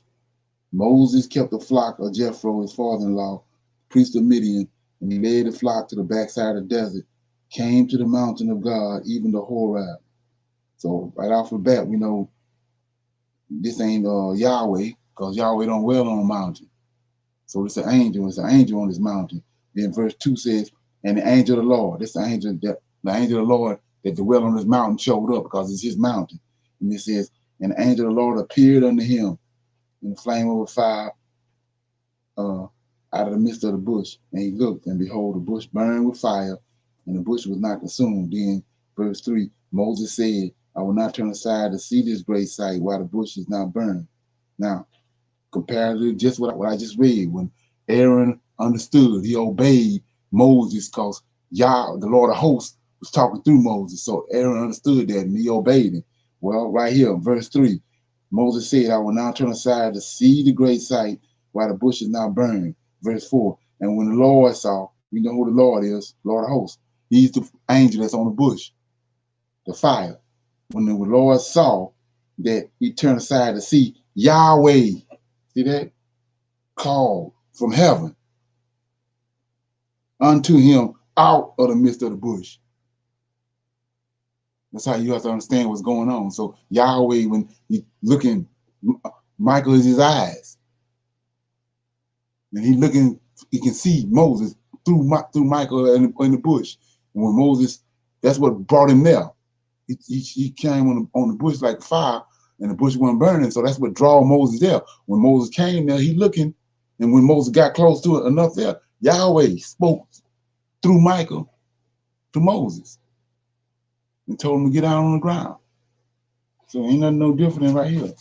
Moses kept the flock of Jethro, his father-in-law, priest of Midian, and he led the flock to the backside of the desert came to the mountain of God, even the Horeb. So right off the bat, we know this ain't Yahweh, because Yahweh don't dwell on a mountain. So it's an angel. It's an angel on this mountain. Then verse 2 says, and the angel of the Lord. This the angel of the Lord that dwell on this mountain showed up because it's his mountain. And it says, and the angel of the Lord appeared unto him in the flame of a fire out of the midst of the bush. And he looked, and behold, the bush burned with fire, and the bush was not consumed. Then verse 3, Moses said, I will not turn aside to see this great sight while the bush is not burned. Now, comparatively, just what I just read, when Aaron understood, he obeyed Moses because Yah, the Lord of hosts, was talking through Moses. So Aaron understood that and he obeyed him. Well, right here, verse 3, Moses said, I will not turn aside to see the great sight while the bush is not burned. Verse 4, and when the Lord saw, we know who the Lord is, Lord of hosts. He's the angel that's on the bush, the fire. When the Lord saw that, he turned aside to see Yahweh. See that? Called from heaven unto him out of the midst of the bush. That's how you have to understand what's going on. So Yahweh, when he looking, Michael is his eyes. And he looking, he can see Moses through Michael in the bush. And when Moses, that's what brought him there. He came on the bush like fire, and the bush wasn't burning. So that's what drew Moses there. When Moses came there, he looking, and when Moses got close to it enough there, Yahweh spoke through Michael to Moses and told him to get down on the ground. So ain't nothing no different than right here.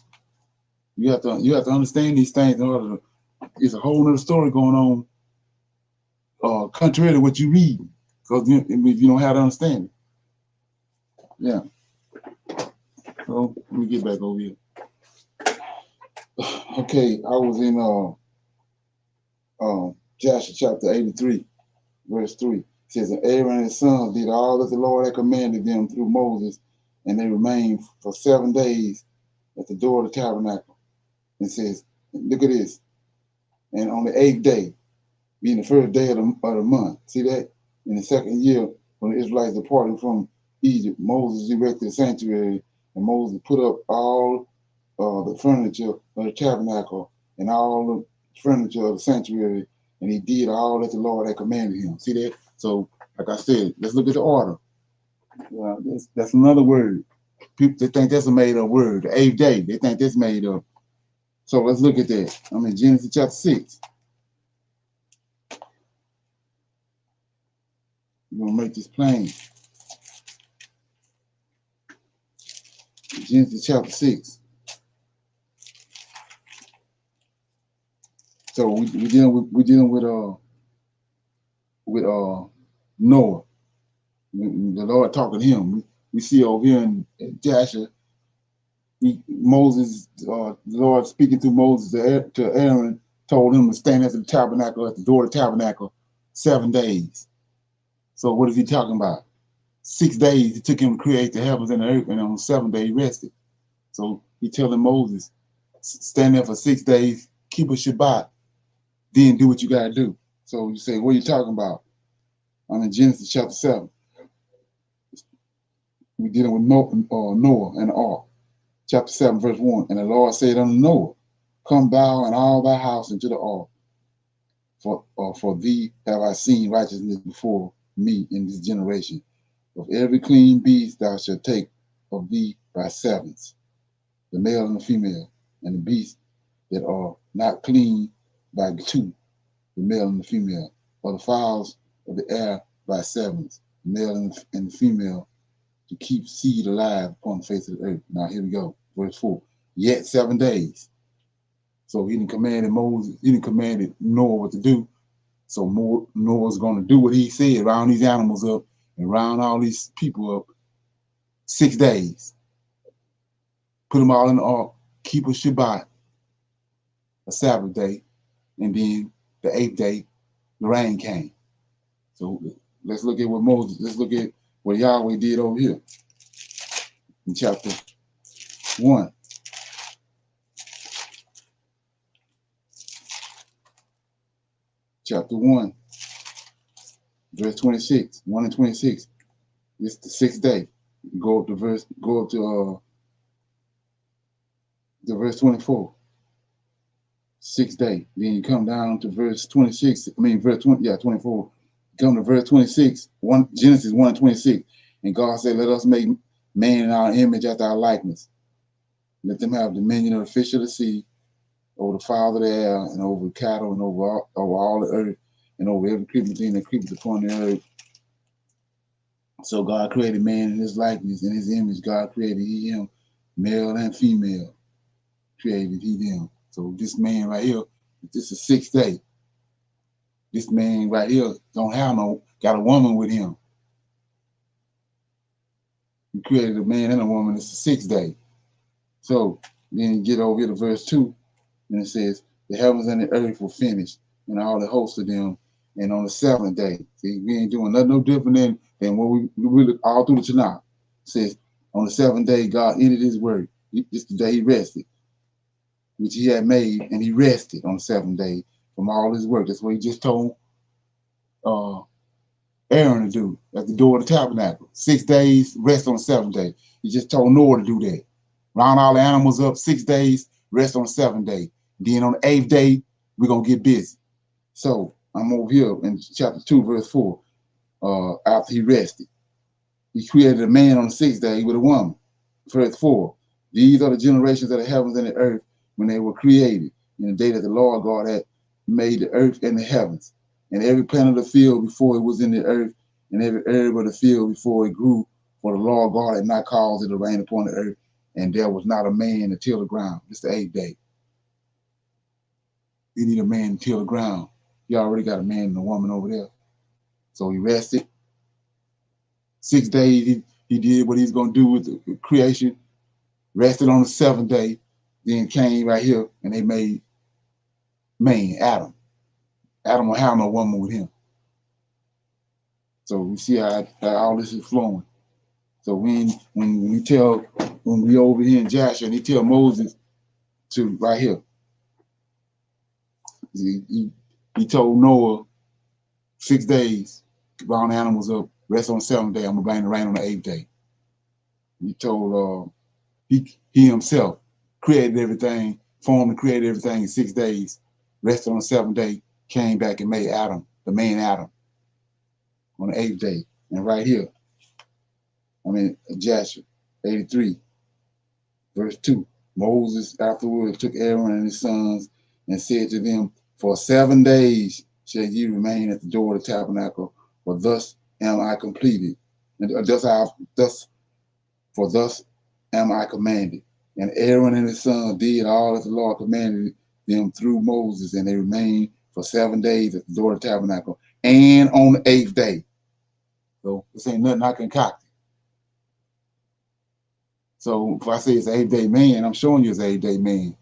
You have to understand these things in order to, it's a whole other story going on, contrary to what you read, because if you don't have to understand it. Yeah. So let me get back over here. Okay, I was in Joshua chapter 83, verse 3. It says, and Aaron and his sons did all that the Lord had commanded them through Moses, and they remained for 7 days at the door of the tabernacle. It says, look at this. And on the 8th day, being the first day of the month, see that? In the second year, when the Israelites departed from Egypt, Moses erected a sanctuary, and Moses put up all the furniture of the tabernacle and all the furniture of the sanctuary, and he did all that the Lord had commanded him. See that? So, like I said, let's look at the order. That's another word. People, they think that's a made-up word. The 8th day, they think that's made up. So let's look at that. I'm in Genesis chapter 6. We're going to make this plain. Genesis chapter 6. So we're dealing with Noah. The Lord talking to him. We see over here in Joshua, Moses, the Lord speaking through Moses to Aaron, told him to stand at the tabernacle, at the door of the tabernacle, 7 days. So what is he talking about? 6 days it took him to create the heavens and the earth, and on the 7th day he rested. So he telling Moses, stand there for 6 days, keep a Shabbat, then do what you gotta do. So you say, what are you talking about? I'm in Genesis chapter 7. We're dealing with Noah and the ark. Chapter 7, verse 1. And the Lord said unto Noah, come thou and all thy house into the ark, for thee have I seen righteousness before me in this generation. Of every clean beast thou shalt take of thee by sevens, the male and the female, and the beasts that are not clean by 2, the male and the female, or the fowls of the air by sevens, the male and the female, to keep seed alive upon the face of the earth. Now here we go, verse 4. Yet 7 days. So he didn't command Moses, he didn't command Noah what to do. So Noah's going to do what he said, round these animals up and round all these people up 6 days. Put them all in the ark, keep a Shabbat, a Sabbath day, and then the 8th day, the rain came. So let's look at what Yahweh did over here in chapter 1. Chapter 1, verse 26, 1 and 26. It's the 6th day. Go up to verse 24. 6th day. Then you come down to verse 26. I mean verse 24. Come to verse 26. Genesis 1:26. And God said, let us make man in our image after our likeness. Let them have dominion of the fish of the sea, over the fowl of the air, and over cattle, and over all the earth, and over every creeping thing that creepeth upon the earth. So God created man in his likeness, in his image. God created he him, male and female. Created he them. So this man right here, this is 6th day. This man right here got a woman with him. He created a man and a woman. It's the 6th day. So then you get over here to verse 2, and it says, the heavens and the earth were finished, and all the hosts of them, and on the 7th day. See, we ain't doing nothing no different than what we really all through the Tanakh. It says, on the 7th day, God ended his work. It's the day he rested, which he had made, and he rested on the 7th day from all his work. That's what he just told Aaron to do at the door of the tabernacle. 6 days, rest on the 7th day. He just told Noah to do that. Round all the animals up, 6 days, rest on the 7th day. Then on the 8th day, we're going to get busy. So I'm over here in chapter 2, verse 4. After he rested, he created a man on the 6th day with a woman. Verse 4. These are the generations of the heavens and the earth when they were created, in the day that the Lord God had made the earth and the heavens, and every plant of the field before it was in the earth, and every herb of the field before it grew, for the Lord God had not caused it to rain upon the earth, and there was not a man to till the ground. It's the 8th day. You need a man to till the ground. You already got a man and a woman over there. So he rested. 6 days he did what he's going to do with the creation. Rested on the 7th day. Then came right here and they made man, Adam. Adam will have no woman with him. So we see how all this is flowing. So when we over here in Joshua and he tell Moses to right here, he told Noah 6 days, round animals up, rest on the 7th day, I'm gonna bring the rain on the 8th day. He told he himself created everything, formed and created everything in 6 days, rested on the 7th day, came back and made Adam, the man Adam, on the 8th day. And right here, Joshua 83, verse 2. Moses afterwards took Aaron and his sons and said to them, for 7 days shall ye remain at the door of the tabernacle, for thus am I completed. And thus am I commanded. And Aaron and his sons did all that the Lord commanded them through Moses, and they remained for 7 days at the door of the tabernacle, and on the 8th day. So this ain't nothing I concocted. So if I say it's an 8-day man, I'm showing you it's an 8-day man.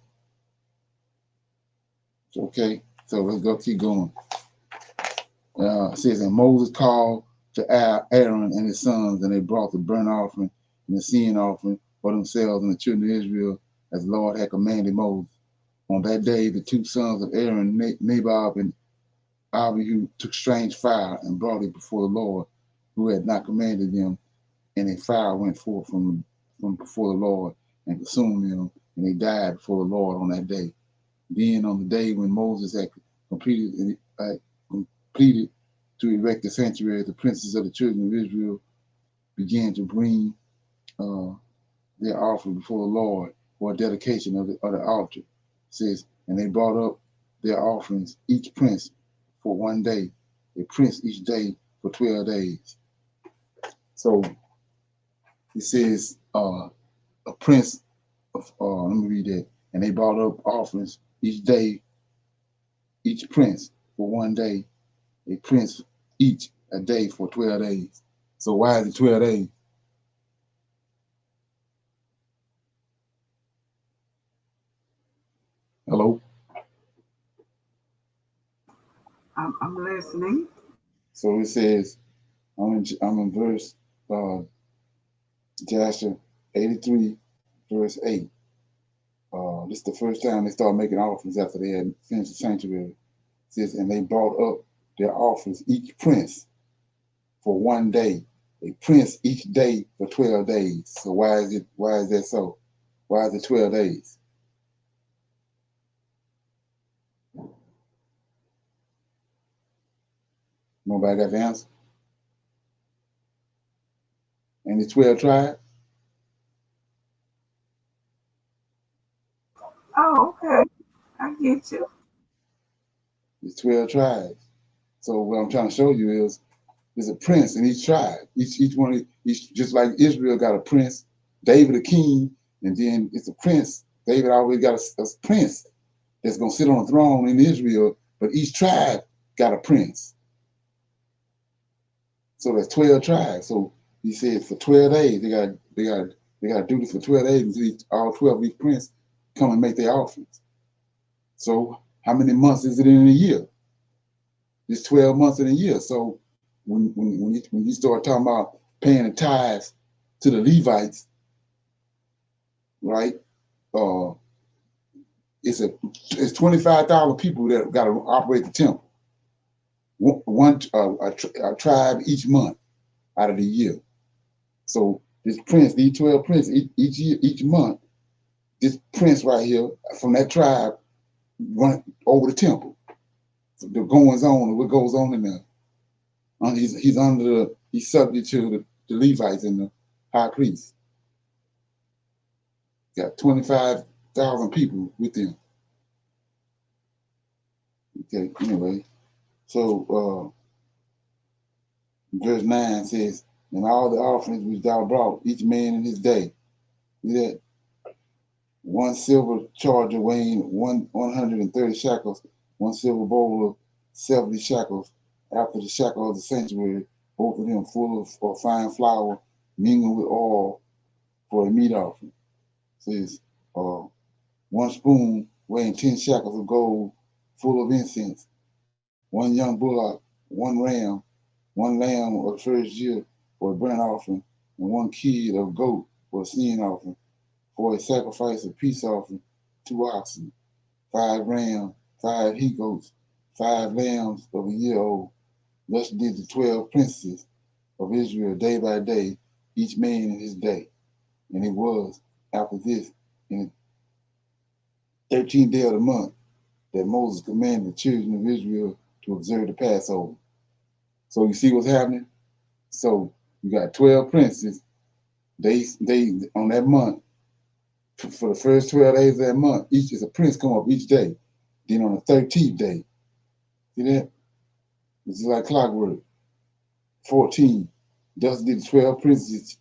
Okay, so let's go keep going. It says, and Moses called to Aaron and his sons, and they brought the burnt offering and the sin offering for themselves and the children of Israel, as the Lord had commanded Moses. On that day, the 2 sons of Aaron, Nadab and Abihu, took strange fire and brought it before the Lord, who had not commanded them, and a fire went forth from before the Lord and consumed them, and they died before the Lord on that day. Then on the day when Moses had completed to erect the sanctuary, the princes of the children of Israel began to bring their offering before the Lord for a dedication of the altar. It says, and they brought up their offerings, each prince for 1 day, a prince each day for 12 days. So it says a prince of, let me read that. And they brought up offerings each day, each prince for 1 day, a prince each a day for 12 days. So why is it 12 days? Hello? I'm listening. So it says, I'm in verse Joshua 83, verse 8. This is the first time they started making offerings after they had finished the sanctuary. It says, and they brought up their offerings, each prince for 1 day, a prince each day for 12 days. So why is that so? Why is it 12 days? Nobody got the answer? And the 12 tribes? Oh, okay. I get you. It's 12 tribes. So what I'm trying to show you is there's a prince in each tribe. Each one, just like Israel got a prince, David a king, and then it's a prince. David always got a prince that's gonna sit on the throne in Israel, but each tribe got a prince. So there's 12 tribes. So he said for 12 days they got to do this for 12 days until all 12 of these princes come and make their offerings. So how many months is it in a year? It's 12 months in a year. So when you start talking about paying the tithes to the Levites, right? It's 25,000 people that got to operate the temple. A tribe each month out of the year. So this prince, these 12 princes, each month, this prince right here from that tribe run over the temple. So the goings on, what goes on in there. He's subject to the Levites and the high priest. Got 25,000 people with him. Okay, anyway. So verse 9 says, and all the offerings which thou brought, each man in his day. See that? 1 silver charger weighing 130 shekels, 1 silver bowl of 70 shekels, after the shekel of the sanctuary, both of them full of fine flour, mingled with oil for a meat offering. Says 1 spoon weighing 10 shekels of gold, full of incense, 1 young bullock, 1 ram, 1 lamb of the first year for a burnt offering, and 1 kid of goat for a sin offering, for a sacrifice of peace offering, 2 oxen, 5 rams, 5 he goats, 5 lambs of a year old. Thus did the 12 princes of Israel day by day, each man in his day. And it was after this, in the 13th day of the month, that Moses commanded the children of Israel to observe the Passover. So you see what's happening? So you got 12 princes. They on that month, for the first 12 days of that month, each is a prince come up each day. Then on the 13th day, see that? This is like clockwork. 14. Thus did 12 princes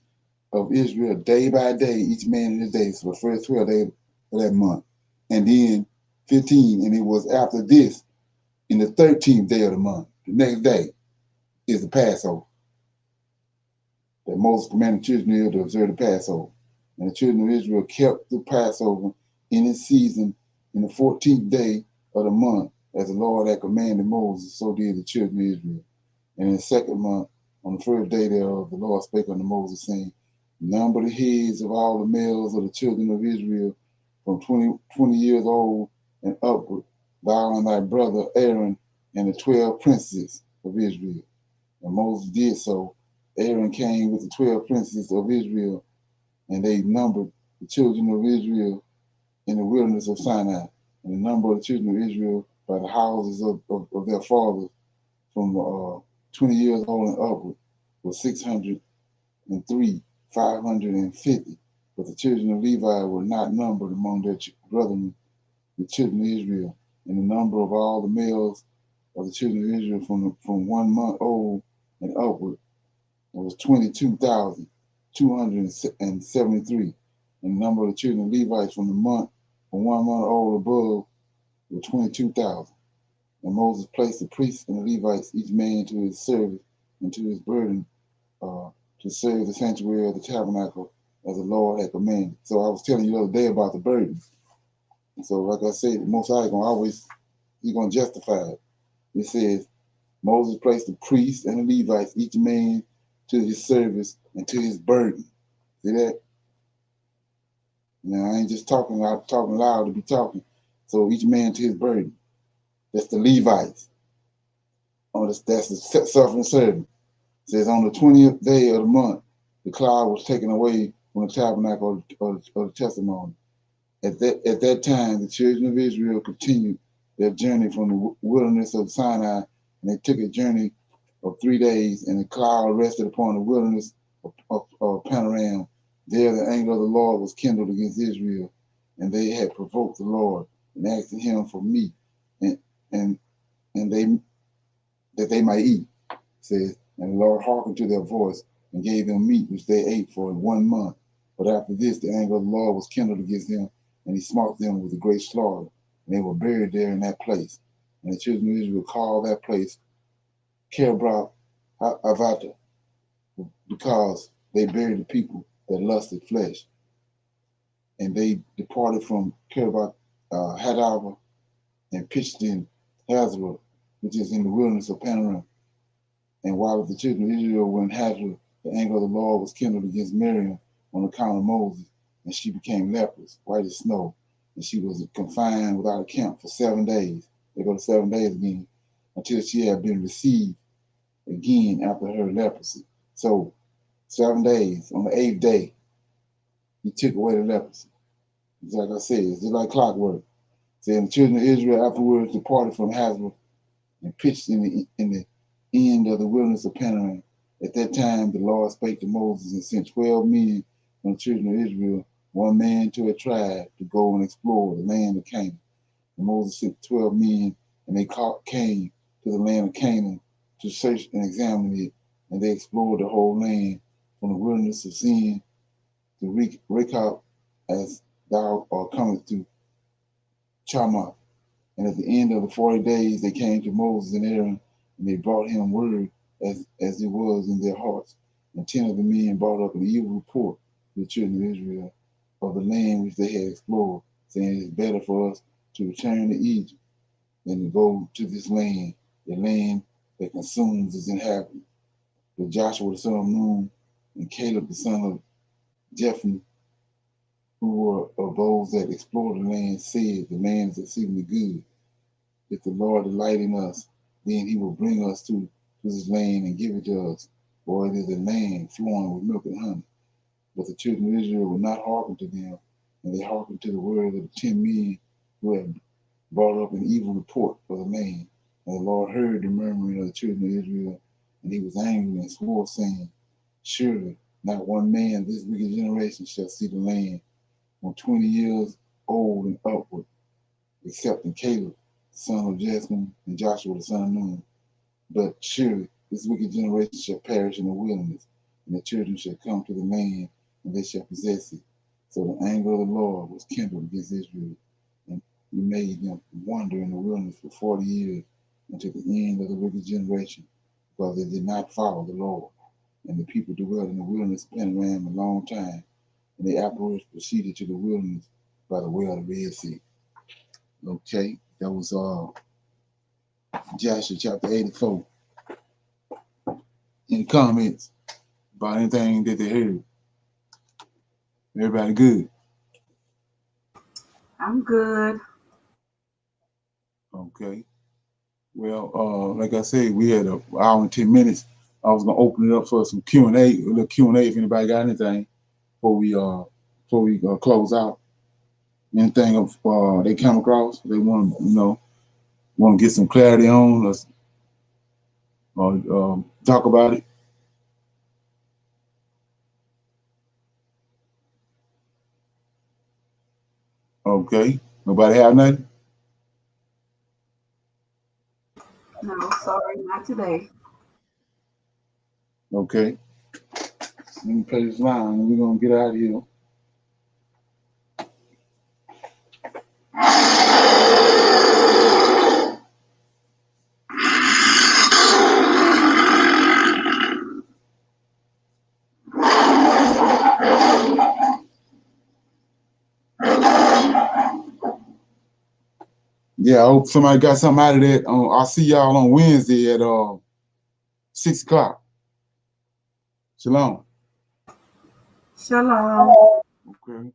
of Israel day by day, each man in his day. So the first 12 days of that month. And then 15, and it was after this, in the 13th day of the month, the next day, is the Passover. That Moses commanded the children of Israel to observe the Passover. And the children of Israel kept the Passover in its season in the 14th day of the month, as the Lord had commanded Moses, so did the children of Israel. And in the second month, on the first day thereof, the Lord spake unto Moses, saying, number the heads of all the males of the children of Israel from 20 years old and upward, thou and thy brother Aaron and the 12 princes of Israel. And Moses did so. Aaron came with the 12 princes of Israel, and they numbered the children of Israel in the wilderness of Sinai. And the number of the children of Israel by the houses of their fathers from 20 years old and upward was 603, 550. But the children of Levi were not numbered among their brethren, the children of Israel. And the number of all the males of the children of Israel from 1 month old and upward was 22,273. And the number of the children of Levites from 1 month old above were 22,000. And Moses placed the priests and the Levites, each man to his service and to his burden, to serve the sanctuary of the tabernacle as the Lord had commanded. So I was telling you the other day about the burden. And so, like I said, the Most High he's going to justify it. It says, Moses placed the priests and the Levites, each man to his service and to his burden. See that? Now, I ain't just talking loud to be talking. So each man to his burden. That's the Levites. Oh, that's the suffering servant. It says on the 20th day of the month, the cloud was taken away from the tabernacle of the testimony. At that time, the children of Israel continued their journey from the wilderness of Sinai, and they took a journey of 3 days, and the cloud rested upon the wilderness of Panorama. There the anger of the Lord was kindled against Israel, and they had provoked the Lord and asked him for meat, and that they might eat. It says, and the Lord hearkened to their voice and gave them meat, which they ate for 1 month. But after this, the anger of the Lord was kindled against them, and he smote them with a great slaughter, and they were buried there in that place. And the children of Israel called that place Kibroth Hattaavah, because they buried the people that lusted flesh. And they departed from Kibroth Hattaavah and pitched in Hazor, which is in the wilderness of Panorama. And while the children of Israel were in Hazor, the anger of the Lord was kindled against Miriam on account of Moses, and she became leprous, white as snow, and she was confined without a camp for 7 days. They go to 7 days again, until she had been received again after her leprosy. So 7 days, on the 8th day, he took away the leprosy. It's like I said, it's just like clockwork. So the children of Israel afterwards departed from Hazor and pitched in the end of the wilderness of Panorama. At that time, the Lord spake to Moses and sent 12 men from the children of Israel, 1 man to a tribe, to go and explore the land of Canaan. And Moses sent 12 men, and they came to the land of Canaan to search and examine it, and they explored the whole land from the wilderness of Sin to Rechab, as thou art coming to Chamath. And at the end of the 40 days, they came to Moses and Aaron, and they brought him word as it was in their hearts. And 10 of the men brought up an evil report to the children of Israel of the land which they had explored, saying, it is better for us to return to Egypt than to go to this land, the land that consumes its inhabitants. But Joshua the son of Nun and Caleb the son of Jephunneh, who were of those that explored the land, said, the land is exceedingly good. If the Lord delight in us, then he will bring us to this land and give it to us, for it is a land flowing with milk and honey. But the children of Israel would not hearken to them, and they hearkened to the word of the 10 men who had brought up an evil report for the land. And the Lord heard the murmuring of the children of Israel, and he was angry and swore, saying, surely not one man of this wicked generation shall see the land from 20 years old and upward, except in Caleb, the son of Jephunneh, and Joshua the son of Nun. But surely this wicked generation shall perish in the wilderness, and the children shall come to the land, and they shall possess it. So the anger of the Lord was kindled against Israel, and he made them wander in the wilderness for 40 years, until the end of the wicked generation, because they did not follow the Lord. And the people dwelt in the wilderness of Panorama a long time, and they afterwards proceeded to the wilderness by the way of the Red Sea. Okay, that was Joshua chapter 84. Any comments about anything that they heard? Everybody good? I'm good. Okay. Well, like I said, we had an hour and 10 minutes. I was gonna open it up for some Q&A, a little Q&A if anybody got anything before we close out. Anything they come across, they want to get some clarity on us, or talk about it. Okay. Nobody have nothing? No, sorry, not today. Okay. Let me play this line and we're gonna get out of here. Yeah, I hope somebody got something out of that. I'll see y'all on Wednesday at 6 o'clock. Shalom. Shalom. Okay.